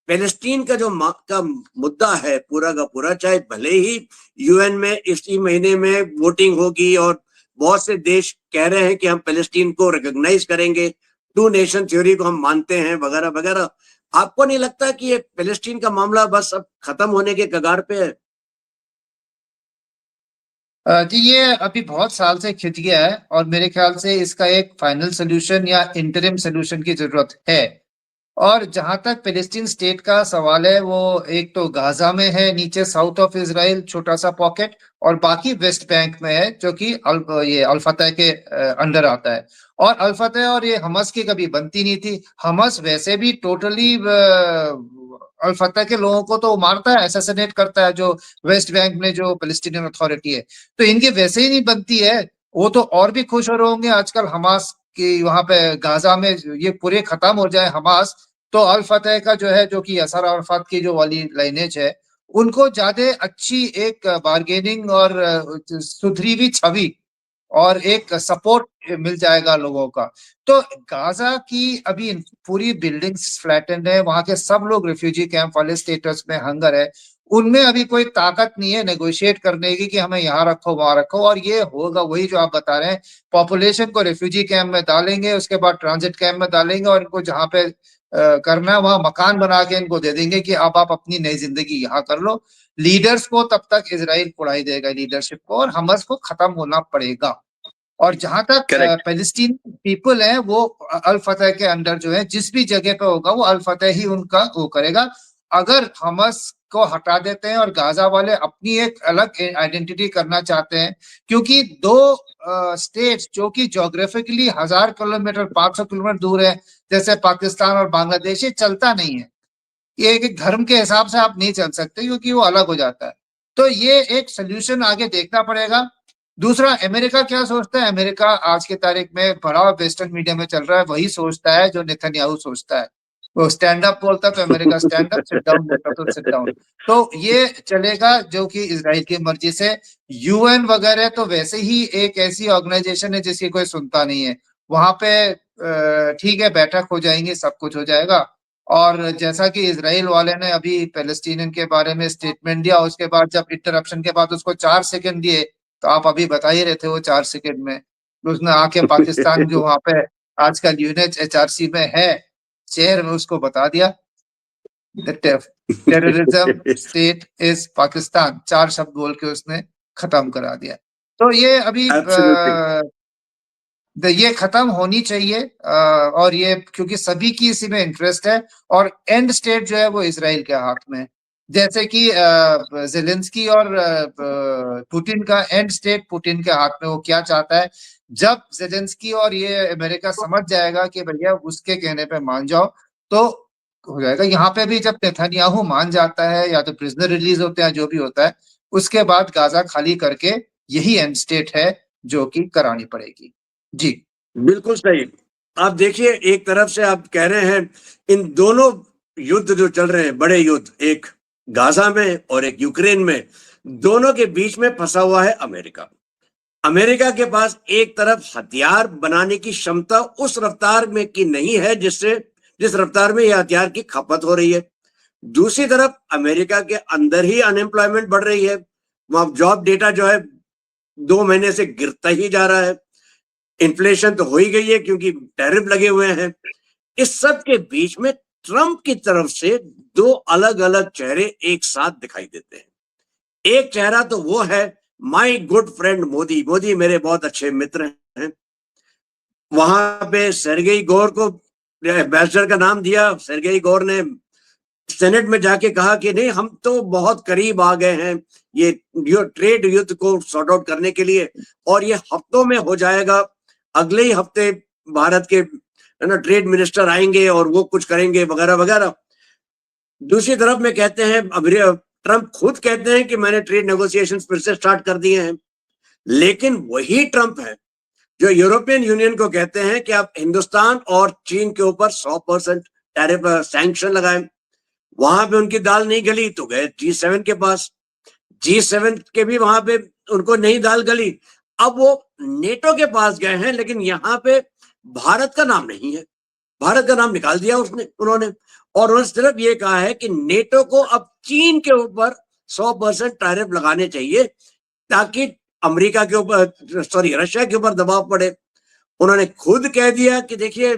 A: पैलेस्टीन का जो का मुद्दा है पूरा का पूरा, चाहे भले ही यूएन में इसी महीने में वोटिंग होगी और बहुत से देश कह रहे हैं कि हम पैलेस्टीन को रिकॉग्नाइज करेंगे, टू नेशन थ्योरी को हम मानते हैं वगैरह वगैरह, आपको नहीं लगता कि ये पैलेस्टीन का मामला बस अब खत्म होने के कगार पे है?
B: जी, ये अभी बहुत साल से खिंच गया है और मेरे ख्याल से इसका एक फाइनल सोल्यूशन या इंटरिम सोल्यूशन की जरूरत है। और जहां तक फिलिस्तीन स्टेट का सवाल है, वो एक तो गाजा में है, नीचे साउथ ऑफ इजराइल छोटा सा पॉकेट, और बाकी वेस्ट बैंक में है जो कि ये अल फतह के अंडर आता है। और अल फतह और ये हमस की कभी बनती नहीं थी। हमस वैसे भी टोटली अल फतह के लोगों को तो मारता है, असैसिनेट करता है, जो वेस्ट बैंक में जो फिलिस्तीनियन अथॉरिटी है। तो इनकी वैसे ही नहीं बनती है। वो तो और भी खुश हो रहे होंगे आजकल हमास की वहां पे गाजा में ये पूरे खत्म हो जाए हमास, तो अल फतह का जो है, जो कि असर अरफात की जो वाली लाइनेज है, उनको ज्यादा अच्छी एक बार्गेनिंग और सुधरी हुई छवि और एक सपोर्ट मिल जाएगा लोगों का। तो गाजा की अभी पूरी बिल्डिंग्स फ्लैटेंड है, वहां के सब लोग रिफ्यूजी कैंप वाले स्टेटस में हंगर है। उनमें अभी कोई ताकत नहीं है नेगोशिएट करने की कि हमें यहाँ रखो वहां रखो, और ये होगा वही जो आप बता रहे हैं, पॉपुलेशन को रिफ्यूजी कैंप में डालेंगे, उसके बाद ट्रांजिट कैंप में डालेंगे, और इनको जहाँ पे करना है वहां मकान बना के इनको दे देंगे कि अब आप अपनी नई जिंदगी यहाँ कर लो। लीडर्स को तब तक इजराइल उड़ाई देगा, लीडरशिप को, और हमस को खत्म होना पड़ेगा। और जहां तक
A: करेक्ट।
B: पैलेस्टीन पीपल है, वो अल फतह के अंडर जो है, जिस भी जगह पे होगा वो अल फतह ही उनका वो करेगा। अगर हमस को हटा देते हैं और गाजा वाले अपनी एक अलग आइडेंटिटी करना चाहते हैं, क्योंकि दो स्टेट्स जो कि ज्योग्राफिकली 1000 किलोमीटर 500 किलोमीटर दूर है, जैसे पाकिस्तान और बांग्लादेश, ये चलता नहीं है। ये एक धर्म के हिसाब से आप नहीं चल सकते, क्योंकि वो अलग हो जाता है। तो ये एक सोल्यूशन आगे देखना पड़ेगा। दूसरा, अमेरिका क्या सोचता है? अमेरिका आज के तारीख में बड़ा वेस्टर्न मीडिया में चल रहा है, वही सोचता है जो नेतन्याहू सोचता है। वो स्टैंड अप बोलता तो America stand up, sit down बोलता तो सिट डाउन। तो ये चलेगा जो कि इजराइल की मर्जी से। यूएन वगैरह तो वैसे ही एक ऐसी ऑर्गेनाइजेशन है जिसकी कोई सुनता नहीं है। वहां पे ठीक है, बैठक हो जाएंगी, सब कुछ हो जाएगा। और जैसा कि इजराइल वाले ने अभी पैलेस्टीनियन के बारे में स्टेटमेंट दिया, उसके बाद जब इंटरप्शन के बाद उसको 4 सेकंड दिए, तो आप अभी बता ही रहे थे वो 4 सेकंड में उसने आके पाकिस्तान जो वहां पे आजकल यूएनएचआरसी में है चेयर में, उसको बता दिया टेररिज्म स्टेट इज पाकिस्तान, 4 शब्द बोल के उसने खत्म करा दिया। तो ये अभी
A: एब्सोल्युटली।
B: ये खत्म होनी चाहिए, और ये क्योंकि सभी की इसी में इंटरेस्ट है, और एंड स्टेट जो है वो इसराइल के हाथ में है। जैसे कि जेलेंस्की और पुतिन का एंड स्टेट पुतिन के हाथ में, वो क्या चाहता है, जब ज़ेलेंस्की और ये अमेरिका समझ जाएगा कि भैया उसके कहने पे मान जाओ, तो हो जाएगा। यहाँ पे भी जब नेतन्याहू मान जाता है या तो प्रिजनर रिलीज होते हैं, जो भी होता है, उसके बाद गाजा खाली करके यही एंड स्टेट है जो कि करानी पड़ेगी। जी।
A: बिल्कुल सही। आप देखिए, एक तरफ से आप कह रहे हैं इन दोनों युद्ध जो चल रहे हैं, बड़े युद्ध, एक गाजा में और एक यूक्रेन में, दोनों के बीच में फंसा हुआ है अमेरिका। अमेरिका के पास एक तरफ हथियार बनाने की क्षमता उस रफ्तार में की नहीं है जिस रफ्तार में यह हथियार की खपत हो रही है। दूसरी तरफ अमेरिका के अंदर ही अनएम्प्लॉयमेंट बढ़ रही है। वहां जॉब डेटा जो है 2 महीने से गिरता ही जा रहा है। इन्फ्लेशन तो हो ही गई है क्योंकि टैरिफ लगे हुए हैं। इस सब के बीच में ट्रंप की तरफ से दो अलग अलग चेहरे एक साथ दिखाई देते हैं। एक चेहरा तो वो है my good friend Modi. Modi मेरे बहुत अच्छे मित्र हैं। वहां पे सेर्गेई गोर को एम्बेसडर का नाम दिया। सेर्गेई गोर ने सेनेट में जाके कहा कि नहीं, हम तो बहुत करीब आ गए हैं ये ट्रेड युद्ध को सॉर्ट आउट करने के लिए, और ये हफ्तों में हो जाएगा। अगले ही हफ्ते भारत के ट्रेड मिनिस्टर आएंगे और वो कुछ करेंगे वगैरह वगैरह। दूसरी तरफ में कहते हैं, ट्रंप खुद कहते हैं कि मैंने ट्रेड नेगोशिएशंस फिर से स्टार्ट कर दिए हैं। लेकिन वही ट्रंप है जो यूरोपियन यूनियन को कहते हैं कि आप हिंदुस्तान और चीन के ऊपर 100% टैरिफ सैंक्शन लगाएं। वहां पे उनकी दाल नहीं गली तो गए G7 के पास। G7 के भी वहां पे उनको नहीं दाल गली। अब वो नेटो के पास गए हैं, लेकिन यहाँ पे भारत का नाम नहीं है। भारत का नाम निकाल दिया उन्होंने, और उन्होंने सिर्फ ये कहा है कि नेटो को अब चीन के ऊपर 100% टैरिफ लगाने चाहिए ताकि अमेरिका के ऊपर, सॉरी, रशिया के ऊपर दबाव पड़े। उन्होंने खुद कह दिया कि देखिए,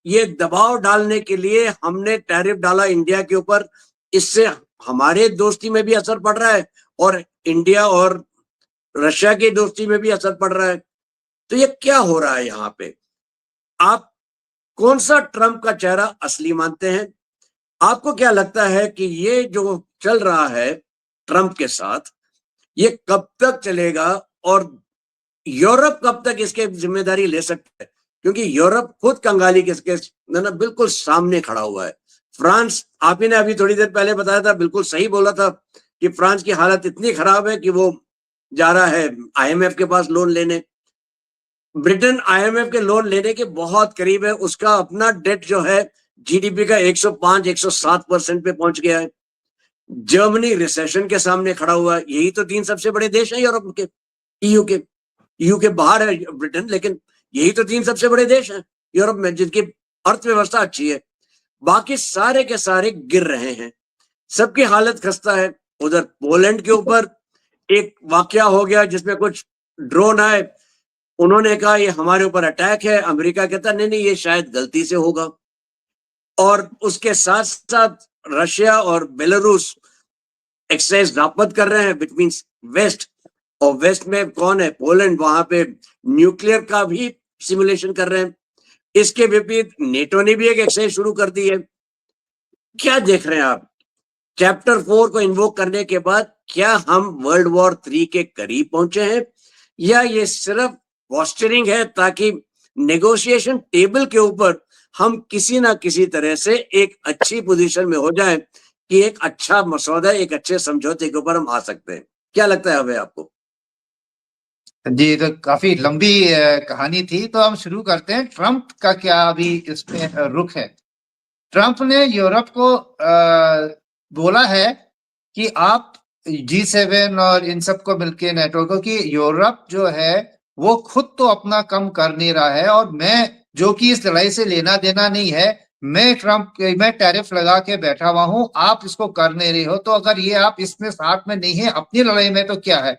A: ये दबाव डालने के लिए हमने टैरिफ डाला इंडिया के ऊपर, इससे हमारे दोस्ती में भी असर पड़ रहा है और इंडिया और रशिया की दोस्ती में भी असर पड़ रहा है। तो ये क्या हो रहा है यहाँ पे? आप कौन सा ट्रंप का चेहरा असली मानते हैं? आपको क्या लगता है कि ये जो चल रहा है ट्रंप के साथ, ये कब तक चलेगा और यूरोप कब तक इसके जिम्मेदारी ले सकता है? क्योंकि यूरोप खुद कंगाली के ना बिल्कुल सामने खड़ा हुआ है। फ्रांस, आप ही ने अभी थोड़ी देर पहले बताया था, बिल्कुल सही बोला था कि फ्रांस की हालत इतनी खराब है कि वो जा रहा है आईएमएफ के पास लोन लेने। ब्रिटेन आईएमएफ के लोन लेने के बहुत करीब है। उसका अपना डेट जो है जीडीपी का 105-107% पे पहुंच गया है। जर्मनी रिसेशन के सामने खड़ा हुआ है। यही तो 3 सबसे बड़े देश हैं यूरोप के, ईयू के। ईयू के बाहर है ब्रिटेन, लेकिन यही तो 3 सबसे बड़े देश हैं यूरोप में जिनकी अर्थव्यवस्था अच्छी है। बाकी सारे के सारे गिर रहे हैं, सबकी हालत खस्ता है। उधर पोलैंड के ऊपर एक वाकया हो गया जिसमें कुछ ड्रोन आए, उन्होंने कहा ये हमारे ऊपर अटैक है। अमेरिका कहता नहीं नहीं, ये शायद गलती से होगा। और उसके साथ साथ रशिया और बेलारूस एक्साइज नापत कर रहे हैं, विच मींस वेस्ट। और वेस्ट में कौन है? पोलैंड। वहां पे न्यूक्लियर का भी सिमुलेशन कर रहे हैं। इसके विपरीत नेटो ने भी एक एक्सरसाइज शुरू कर दी है। क्या देख रहे हैं आप? चैप्टर 4 को इन्वोक करने के बाद क्या हम वर्ल्ड वॉर 3 के करीब पहुंचे हैं, या ये सिर्फ पॉस्चरिंग है ताकि नेगोशिएशन टेबल के ऊपर हम किसी ना किसी तरह से एक अच्छी पोजीशन में हो जाएं कि एक अच्छा मसौदा, एक अच्छे समझौते के ऊपर हम आ सकते हैं? क्या लगता है हमें, आपको?
B: जी, तो काफी लंबी कहानी थी, तो हम शुरू करते हैं। ट्रंप का क्या अभी इसमें रुख है? ट्रंप ने यूरोप को बोला है कि आप G7 और इन सबको मिलके नेटो को, कि यूरोप जो है वो खुद तो अपना कम कर नहीं रहा है, और मैं जो कि इस लड़ाई से लेना देना नहीं है, मैं टैरिफ लगा के बैठा हुआ हूं, आप इसको कर नहीं रहे हो, तो अगर ये आप इसमें साथ में नहीं है अपनी लड़ाई में, तो क्या है?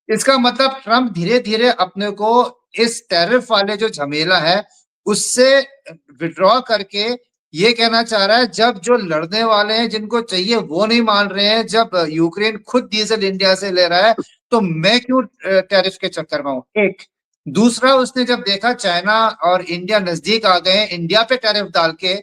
B: इसका मतलब ट्रंप धीरे धीरे अपने को इस टैरिफ वाले जो झमेला है उससे विड्रॉ करके ये कहना चाह रहा है, जब जो लड़ने वाले हैं जिनको चाहिए वो नहीं मान रहे हैं, जब यूक्रेन खुद डीजल इंडिया से ले रहा है, तो मैं क्यों टैरिफ के चक्कर में हूं? एक। दूसरा, उसने जब देखा चाइना और इंडिया नजदीक आ गए इंडिया पे टैरिफ डाल के,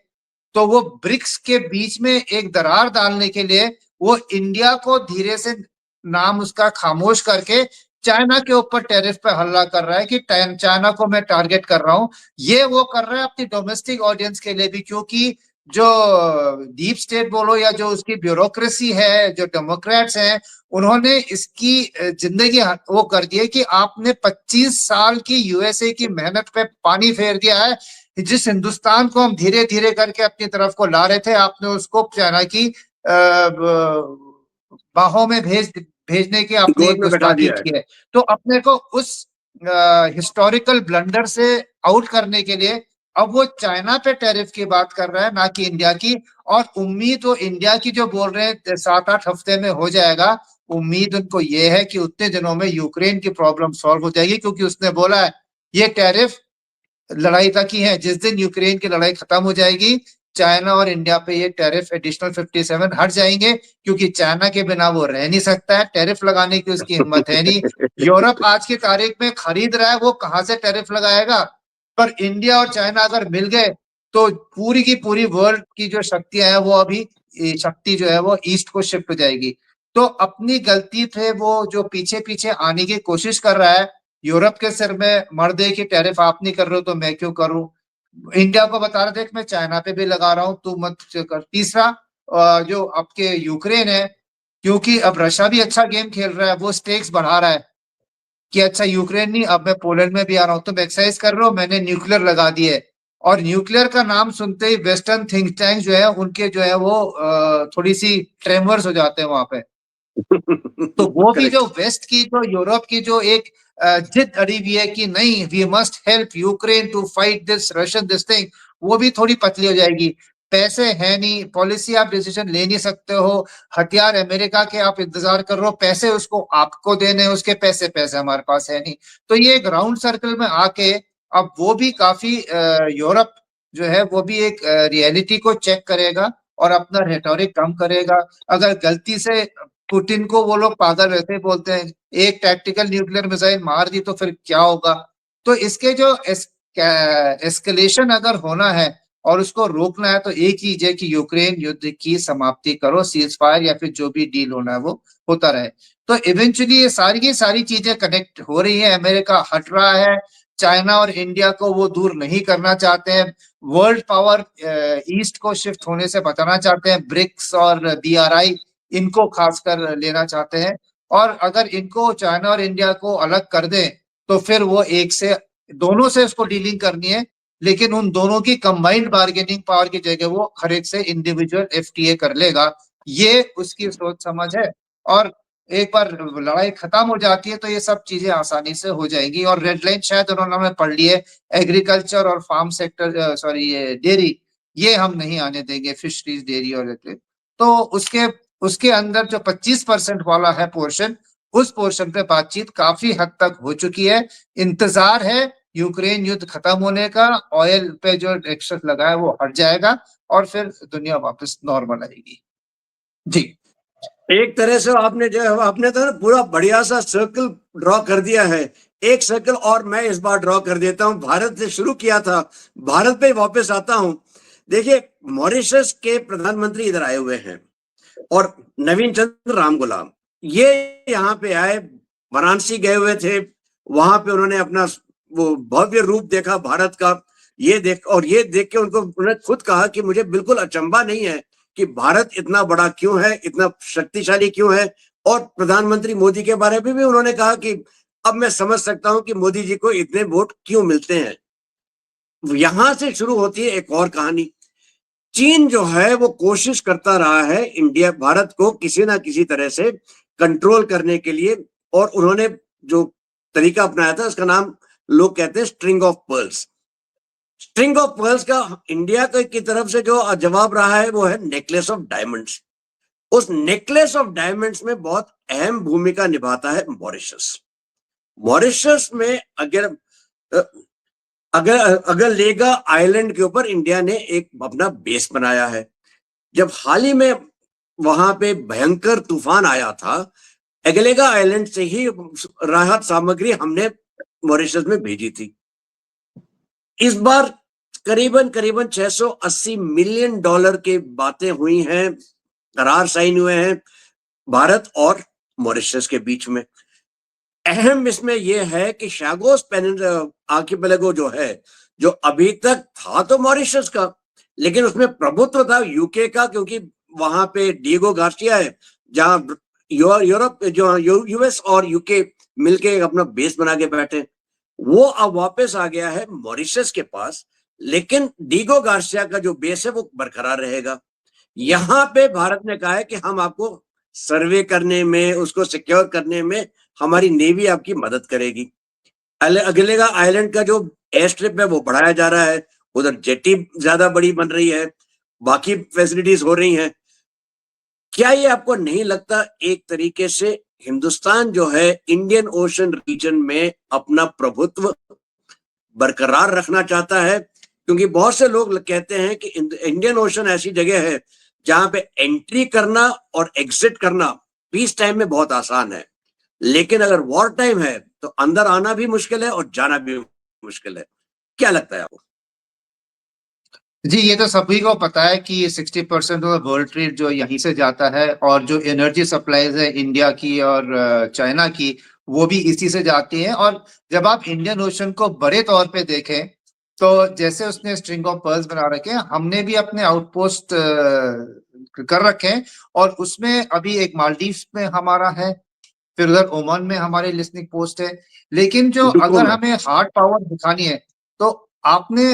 B: तो वो ब्रिक्स के बीच में एक दरार डालने के लिए वो इंडिया को धीरे से नाम उसका खामोश करके चाइना के ऊपर टैरिफ पे हल्ला कर रहा है कि चाइना को मैं टारगेट कर रहा हूं। ये वो कर रहा है अपनी डोमेस्टिक ऑडियंस के लिए भी, क्योंकि जो डीप स्टेट बोलो या जो उसकी ब्यूरोक्रेसी है, जो डेमोक्रेट्स हैं, उन्होंने इसकी जिंदगी वो कर दी है कि आपने 25 साल की यूएसए की मेहनत पे पानी फेर दिया है। जिस हिंदुस्तान को हम धीरे धीरे करके अपनी तरफ को ला रहे थे, आपने उसको चाइना की बाहों में भेजने की आपने
A: गोद
B: एक
A: में बैठा
B: गुस्ताखी
A: दिया है।
B: की है। तो अपने को उस हिस्टोरिकल ब्लंडर से आउट करने के लिए अब वो चाइना पे टैरिफ की बात कर रहा है, ना कि इंडिया की। और उम्मीद वो इंडिया की जो बोल रहे हैं 7-8 हफ्ते में हो जाएगा, उम्मीद उनको ये है कि उतने दिनों में यूक्रेन की प्रॉब्लम सॉल्व हो जाएगी, क्योंकि उसने बोला है ये टैरिफ लड़ाई तक ही है। जिस दिन यूक्रेन की लड़ाई खत्म हो जाएगी, चाइना और इंडिया पे ये टैरिफ एडिशनल 57 हट जाएंगे, क्योंकि चाइना के बिना वो रह नहीं सकता है, टैरिफ लगाने की उसकी हिम्मत है नहीं। यूरोप आज की तारीख में खरीद रहा है, वो कहां से टैरिफ लगाएगा? पर इंडिया और चाइना अगर मिल गए तो पूरी की पूरी वर्ल्ड की जो शक्तियां हैं वो अभी शक्ति जो है वो ईस्ट को शिफ्ट हो जाएगी। तो अपनी गलती थे वो जो पीछे पीछे आने की कोशिश कर रहा है, यूरोप के सिर में मर दे कि टैरिफ आप नहीं कर रहे हो तो मैं क्यों करूं। इंडिया को बता रहा था कि मैं चाइना पे भी लगा रहा हूं, तू मत कर। तीसरा जो आपके यूक्रेन है, क्योंकि अब रशिया भी अच्छा गेम खेल रहा है, वो स्टेक्स बढ़ा रहा है कि अच्छा यूक्रेन नहीं, अब मैं पोलैंड में भी आ रहा हूं, तुम एक्सरसाइज कर रहे हो, मैंने न्यूक्लियर लगा दिए। और न्यूक्लियर का नाम सुनते ही वेस्टर्न थिंक टैंक जो है उनके जो है वो थोड़ी सी ट्रेमर्स हो जाते हैं वहां पे। तो वो भी जो
A: करेक्ट।
B: वेस्ट की, जो यूरोप की जो एक जिद अड़ी हुई है कि नहीं we must help Ukraine to fight this Russian this thing, वो भी थोड़ी पतली हो जाएगी। पैसे है नहीं, पॉलिसी आप डिसीजन ले नहीं सकते हो, हथियार अमेरिका के आप इंतजार कर रहे हो, पैसे उसको आपको देने, उसके पैसे पैसे हमारे पास है नहीं। तो ये एक राउंड सर्कल में आके अब वो भी काफी यूरोप जो है वो भी एक रियलिटी को चेक करेगा और अपना रेटोरिक कम करेगा। अगर गलती से पुतिन को वो लोग पागल वैसे ही बोलते हैं, एक टैक्टिकल न्यूक्लियर मिसाइल मार दी तो फिर क्या होगा। तो इसके जो एस्केलेशन अगर होना है और उसको रोकना है तो एक ही चीज है कि यूक्रेन युद्ध की समाप्ति करो, सीज फायर या फिर जो भी डील होना है वो होता रहे। तो इवेंचुअली ये सारी चीजें कनेक्ट हो रही है। अमेरिका हट रहा है, चाइना और इंडिया को वो दूर नहीं करना चाहते हैं, वर्ल्ड पावर ईस्ट को शिफ्ट होने से बचाना चाहते हैं, ब्रिक्स और BRI इनको खासकर लेना चाहते हैं। और अगर इनको चाइना और इंडिया को अलग कर दें तो फिर वो एक से दोनों से उसको डीलिंग करनी है, लेकिन उन दोनों की कंबाइंड बार्गेनिंग पावर की जगह वो हर एक से इंडिविजुअल FTA कर लेगा। ये उसकी सोच समझ है। और एक बार लड़ाई खत्म हो जाती है तो ये सब चीजें आसानी से हो जाएंगी। और रेड लाइन शायद उन्होंने पढ़ ली है, एग्रीकल्चर और फार्म सेक्टर, सॉरी ये डेयरी, ये हम नहीं आने देंगे, फिशरीज डेयरी और तो उसके उसके अंदर जो 25% वाला है पोर्शन, उस पोर्शन पे बातचीत काफी हद तक हो चुकी है। इंतजार है यूक्रेन युद्ध खत्म होने का, ऑयल पे जो एक्सेस लगा है वो हट जाएगा और फिर दुनिया वापस नॉर्मल आएगी। जी
A: एक तरह से आपने जो है आपने तो पूरा बढ़िया सा सर्कल ड्रॉ कर दिया है। एक सर्कल और मैं इस बार ड्रॉ कर देता हूं। भारत से शुरू किया था, भारत पे वापस आता हूं। देखिए, मॉरिशस के प्रधानमंत्री इधर आए हुए हैं और नवीन चंद्र रामगुलाम ये यहाँ पे आए, वाराणसी गए हुए थे। वहां पे उन्होंने अपना वो भव्य रूप देखा भारत का। ये देख के उन्होंने खुद कहा कि मुझे बिल्कुल अचंभा नहीं है कि भारत इतना बड़ा क्यों है, इतना शक्तिशाली क्यों है। और प्रधानमंत्री मोदी के बारे में भी उन्होंने कहा कि अब मैं समझ सकता हूं कि मोदी जी को इतने वोट क्यों मिलते हैं। यहां से शुरू होती है एक और कहानी। चीन जो है वो कोशिश करता रहा है इंडिया भारत को किसी ना किसी तरह से कंट्रोल करने के लिए। और उन्होंने जो तरीका अपनाया था उसका नाम लोग कहते हैं string of pearls. String of pearls का इंडिया की तरफ से जो जवाब रहा है वो है नेकलेस ऑफ डायमंड्स। उस नेकलेस ऑफ डायमंड्स में बहुत अहम भूमिका निभाता है मॉरिशस। मॉरिशस में अगर अगर अगर लेगा आइलैंड के ऊपर इंडिया ने एक अपना बेस बनाया है। जब हाल ही में वहां पे भयंकर तूफान आया था, एगलेगा आइलैंड से ही राहत सामग्री हमने मॉरिशस में भेजी थी। इस बार करीबन करीबन 680 मिलियन डॉलर की बातें हुई हैं, करार साइन हुए हैं भारत और मॉरिशस के बीच में। अहम इसमें यह है कि शागोस आर्किपेलागो जो है, जो अभी तक था तो मॉरिशस का, लेकिन उसमें प्रभुत्व था यूके का, क्योंकि वहां पे डिएगो गार्सिया है, जहां यूरोप जो यूएस और यूके मिलके अपना बेस बना के बैठे। वो अब वापस आ गया है मॉरिशस के पास, लेकिन डिएगो गार्सिया का जो बेस है वो बरकरार रहेगा। यहाँ पे भारत ने कहा है कि हम आपको सर्वे करने में, उसको सिक्योर करने में हमारी नेवी आपकी मदद करेगी। अगलेगा आइलैंड का जो एयर स्ट्रिप है वो बढ़ाया जा रहा है, उधर जेटी ज्यादा बड़ी बन रही है, बाकी फैसिलिटीज हो रही हैं। क्या ये आपको नहीं लगता एक तरीके से हिंदुस्तान जो है इंडियन ओशन रीजन में अपना प्रभुत्व बरकरार रखना चाहता है? क्योंकि बहुत से लोग कहते हैं कि इंडियन ओशन ऐसी जगह है जहां पे एंट्री करना और एग्जिट करना पीस टाइम में बहुत आसान है, लेकिन अगर वॉर टाइम है तो अंदर आना भी मुश्किल है और जाना भी मुश्किल है। क्या लगता है आपको?
B: जी, ये तो सभी को पता है कि 60% ऑफ वर्ल्ड ट्रेड जो यहीं से जाता है, और जो एनर्जी सप्लाईज है इंडिया की और चाइना की, वो भी इसी से जाती है। और जब आप इंडियन ओशन को बड़े तौर पे देखें, तो जैसे उसने स्ट्रिंग ऑफ पर्ल्स बना रखे हैं, हमने भी अपने आउटपोस्ट कर रखे हैं। और उसमें अभी एक मालदीव्स में हमारा है, फिर उधर ओमान में हमारी लिस्निंग पोस्ट है। लेकिन जो अगर
A: डुकूम है।
B: हमें हार्ड पावर दिखानी है, तो आपने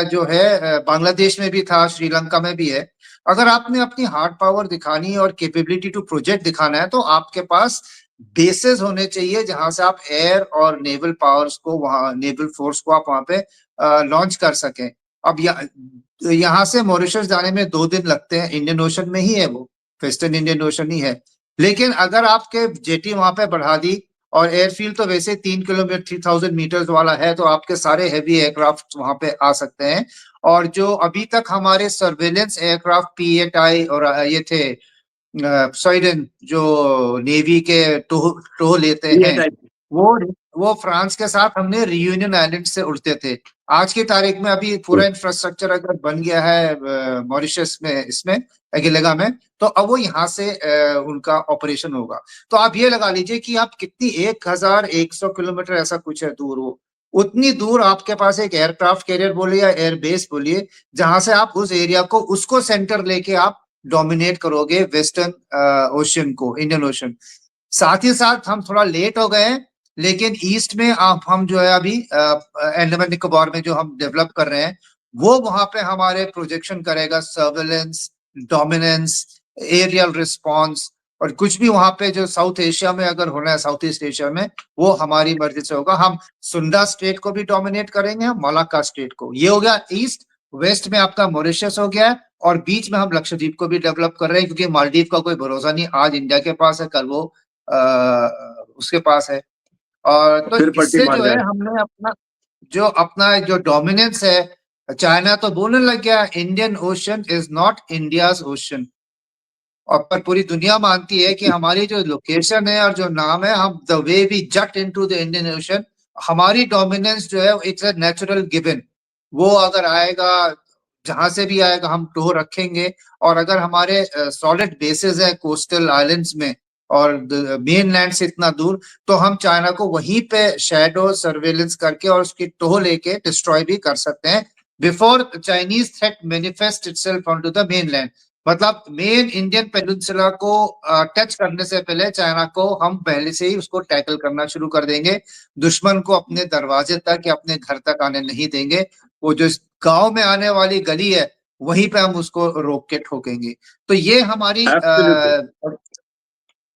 B: जो है बांग्लादेश में भी था, श्रीलंका में भी है। अगर आपने अपनी हार्ड पावर दिखानी है और कैपेबिलिटी टू प्रोजेक्ट दिखाना है, तो आपके पास बेसेस होने चाहिए जहां से आप एयर और नेवल पावर्स को, वहां नेवल फोर्स को आप वहां पे लॉन्च कर सकें। अब यहाँ से मॉरिशस जाने में 2 दिन लगते हैं, इंडियन ओशन में ही है वो, वेस्टर्न इंडियन ओशन ही है। लेकिन अगर आपके जेटी वहां पे बढ़ा दी, और एयरफील्ड तो वैसे 3 किलोमीटर 3000 मीटर्स वाला है, तो आपके सारे हैवी एयरक्राफ्ट वहां पे आ सकते हैं। और जो अभी तक हमारे सर्वेलेंस एयरक्राफ्ट P-8I और ये थे स्वीडन जो नेवी के टोह लेते
A: ये
B: हैं,
A: टाइप।
B: वो वो फ्रांस के साथ हमने रियूनियन आइलैंड से उड़ते थे। आज की तारीख में अभी पूरा इंफ्रास्ट्रक्चर अगर बन गया है मॉरिशस में, इसमें एगिलेगा में, तो अब वो यहाँ से उनका ऑपरेशन होगा। तो आप ये लगा लीजिए कि आप कितनी 1100 किलोमीटर ऐसा कुछ है दूर, वो उतनी दूर आपके पास एक एयरक्राफ्ट कैरियर बोलिए या एयरबेस बोलिए, जहां से आप उस एरिया को, उसको सेंटर लेके आप डोमिनेट करोगे वेस्टर्न ओशन को, इंडियन ओशन। साथ ही साथ हम थोड़ा लेट हो गए हैं, लेकिन ईस्ट में आप, हम जो है अभी अंडमान निकोबार में जो हम डेवलप कर रहे हैं, वो वहां पे हमारे प्रोजेक्शन करेगा सर्वेलेंस, डोमिनेंस, एरियल रिस्पॉन्स। और कुछ भी वहां पे जो साउथ एशिया में अगर होना है, साउथ ईस्ट एशिया में, वो हमारी मर्जी से होगा। हम सुंडा स्टेट को भी डोमिनेट करेंगे, हम मलाक्का स्टेट को। ये हो गया ईस्ट। वेस्ट में आपका मॉरिशस हो गया है, और बीच में हम लक्षद्वीप को भी डेवलप कर रहे हैं, क्योंकि मालदीव का कोई भरोसा नहीं, आज इंडिया के पास है, कल वो उसके पास है। और तो
A: फिर पलटी
B: इससे
A: मार
B: जो है
A: जाए।
B: हमने अपना जो डोमिनेंस है, चाइना तो बोलने लग गया Indian ocean is not India's ocean. और पर पूरी दुनिया मानती है कि हमारी जो लोकेशन है और जो नाम है, हम the way we jut into the Indian Ocean, हमारी डोमिनेंस जो है इट्स अ नेचुरल गिवन। वो अगर आएगा, जहां से भी आएगा, हम टो रखेंगे। और अगर हमारे सॉलिड बेसेस है कोस्टल आइलैंड्स में और मेन लैंड से इतना दूर, तो हम चाइना को वहीं पे शैडो सर्वेलेंस करके और उसकी टोह लेके डिस्ट्रॉय भी कर सकते हैं, before Chinese threat manifest itself onto the mainland. मतलब मेन इंडियन पेनिनसुला को टच करने से पहले चाइना को हम पहले से ही उसको टैकल करना शुरू कर देंगे। दुश्मन को अपने दरवाजे तक या अपने घर तक आने नहीं देंगे। वो जो गांव में आने वाली गली है, वहीं पे हम उसको रोक के ठोकेंगे। तो ये हमारी
A: एब्सोल्युटली।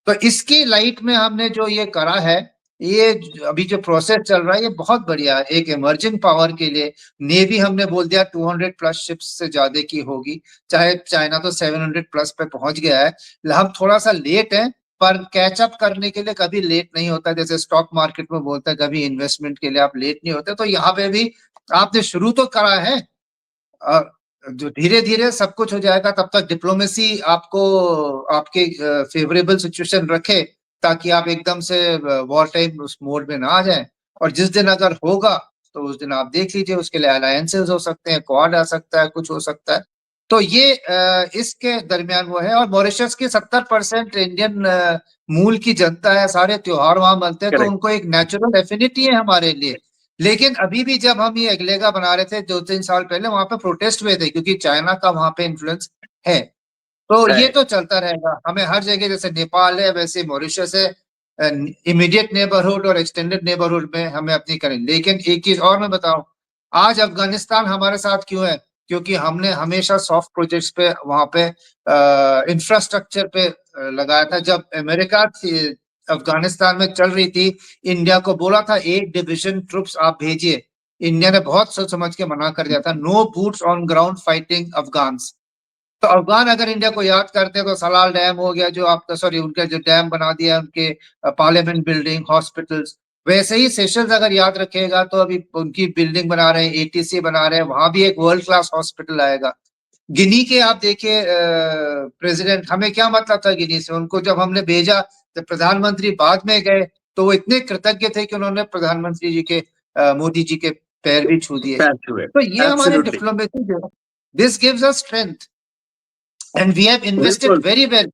B: तो इसकी लाइट में हमने जो ये करा है, ये अभी जो प्रोसेस चल रहा है, ये बहुत बढ़िया है एक इमर्जिंग पावर के लिए। नेवी हमने बोल दिया 200 प्लस शिप्स से ज्यादा की होगी, चाहे चाइना तो 700 प्लस पे पहुंच गया है। हम थोड़ा सा लेट है, पर कैचअप करने के लिए कभी लेट नहीं होता। जैसे स्टॉक मार्केट में बोलता है कभी इन्वेस्टमेंट के लिए आप लेट नहीं होते, तो यहाँ पे भी आपने शुरू तो करा है। जो धीरे धीरे सब कुछ हो जाएगा, तब तक डिप्लोमेसी आपको आपके फेवरेबल सिचुएशन रखे, ताकि आप एकदम से वॉर टाइम उस मोड में ना आ जाए। और जिस दिन अगर होगा, तो उस दिन आप देख लीजिए, उसके लिए अलायंसेस हो सकते हैं, क्वाड आ सकता है, कुछ हो सकता है। तो ये इसके दरमियान वो है। और मॉरिशस की 70% इंडियन मूल की जनता है, सारे त्योहार वहां मनते हैं, तो
A: Correct.
B: उनको एक नेचुरल एफिनिटी है हमारे लिए। लेकिन अभी भी जब हम ये अगलेगा बना रहे थे 2-3 साल पहले, वहां पे प्रोटेस्ट हुए थे क्योंकि चाइना का वहां पे इन्फ्लुएंस है। तो ये
A: है।
B: तो चलता रहेगा। हमें हर जगह, जैसे नेपाल है वैसे मॉरिशस है, इमीडिएट नेबरहुड और एक्सटेंडेड नेबरहुड में हमें अपनी करें। लेकिन एक चीज और मैं बताऊं, आज अफगानिस्तान हमारे साथ क्यों है? क्योंकि हमने हमेशा सॉफ्ट प्रोजेक्ट्स पे, वहां पे इंफ्रास्ट्रक्चर पे लगाया था। जब अमेरिका अफगानिस्तान में चल रही थी, इंडिया को बोला था 8 डिवीजन ट्रुप्स आप भेजिए। इंडिया ने बहुत सोच समझ के मना कर दिया था, no boots on ground fighting Afghans. तो अफगान अगर इंडिया को याद करते हैं तो सलाल डैम हो गया, जो आपका, सॉरी, उनका जो डैम बना दिया उनके, पार्लियामेंट बिल्डिंग, हॉस्पिटल्स। वैसे ही सेशल्स अगर याद रखेगा तो अभी उनकी बिल्डिंग बना रहे हैं, एटीसी बना रहे हैं, वहां भी एक वर्ल्ड क्लास हॉस्पिटल आएगा। गिनी के आप देखिए प्रेसिडेंट, हमें क्या मतलब था गिनी से? उनको जब हमने भेजा, जब प्रधानमंत्री बाद में गए, तो वो इतने कृतज्ञ थे कि उन्होंने प्रधानमंत्री जी के, मोदी जी के पैर भी छू दिए।
A: Pass away.
B: तो ये हमारे
A: Absolutely.
B: Diplomacy, this gives us strength, and we have invested
A: बिल्कुल।
B: very well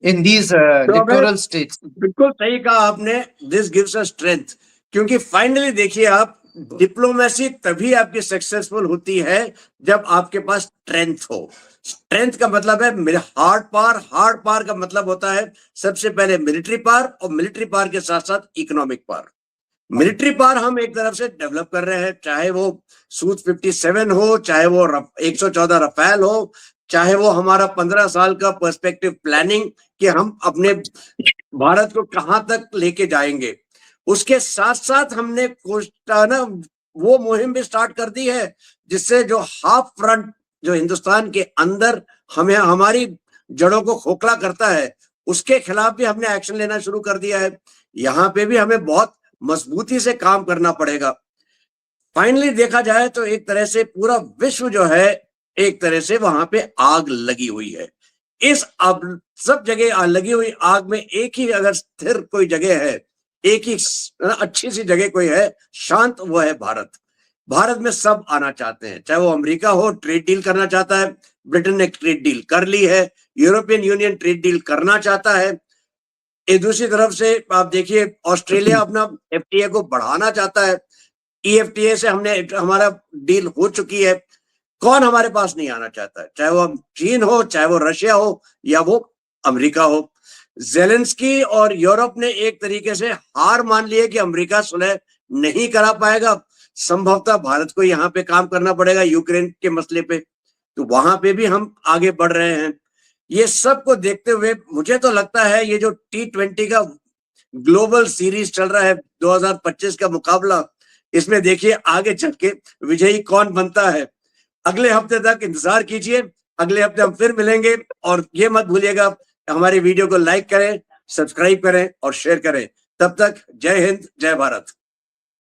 B: in these
A: तो हमें
B: littoral states.
A: बिल्कुल सही कहा आपने, दिस गिव्स अस स्ट्रेंथ। क्योंकि फाइनली देखिए आप, डिप्लोमेसी तभी आपकी सक्सेसफुल होती है जब आपके पास स्ट्रेंथ हो। स्ट्रेंथ का मतलब है मेरे हार्ड पावर, हार्ड पावर का मतलब होता है सबसे पहले मिलिट्री पावर, और मिलिट्री पावर के साथ साथ इकोनॉमिक पावर। मिलिट्री पावर हम एक तरफ से डेवलप कर रहे हैं, चाहे वो सूट 57 हो, चाहे वो 114 रफेल हो, चाहे वो हमारा 15 साल का पर्सपेक्टिव प्लानिंग कि हम अपने भारत को कहां तक लेके जाएंगे। उसके साथ साथ हमने ना वो मुहिम भी स्टार्ट कर दी है जिससे जो हाफ फ्रंट जो हिंदुस्तान के अंदर हमें हमारी जड़ों को खोखला करता है, उसके खिलाफ भी हमने एक्शन लेना शुरू कर दिया है। यहाँ पे भी हमें बहुत मजबूती से काम करना पड़ेगा। फाइनली देखा जाए तो एक तरह से पूरा विश्व जो है, एक तरह से वहां पे आग लगी हुई है। इस अब सब जगह लगी हुई आग में एक ही अगर स्थिर कोई जगह है, एक ही अच्छी सी जगह कोई है शांत, वो है भारत। भारत में सब आना चाहते हैं, चाहे वो अमेरिका हो, ट्रेड डील करना चाहता है, ब्रिटेन ने ट्रेड डील कर ली है, यूरोपियन यूनियन ट्रेड डील करना चाहता है। दूसरी तरफ से आप देखिए ऑस्ट्रेलिया अपना एफटीए को बढ़ाना चाहता है, ईएफटीए से हमने हमारा डील हो चुकी है। कौन हमारे पास नहीं आना चाहता है, चाहे वो चीन हो, चाहे वो रशिया हो, या वो अमेरिका हो। जेलेंस्की और यूरोप ने एक तरीके से हार मान ली है कि अमेरिका सुलह नहीं करा पाएगा। संभवतः भारत को यहाँ पे काम करना पड़ेगा यूक्रेन के मसले पे, तो वहां पे भी हम आगे बढ़ रहे हैं। ये सब को देखते हुए मुझे तो लगता है ये जो T20 का ग्लोबल सीरीज चल रहा है 2025 का मुकाबला, इसमें देखिए आगे चल के विजयी कौन बनता है। अगले हफ्ते तक इंतजार कीजिए, अगले हफ्ते हम फिर मिलेंगे। और ये मत भूलिएगा हमारी वीडियो को लाइक करें, सब्सक्राइब करें और शेयर करें। तब तक जय हिंद, जय भारत।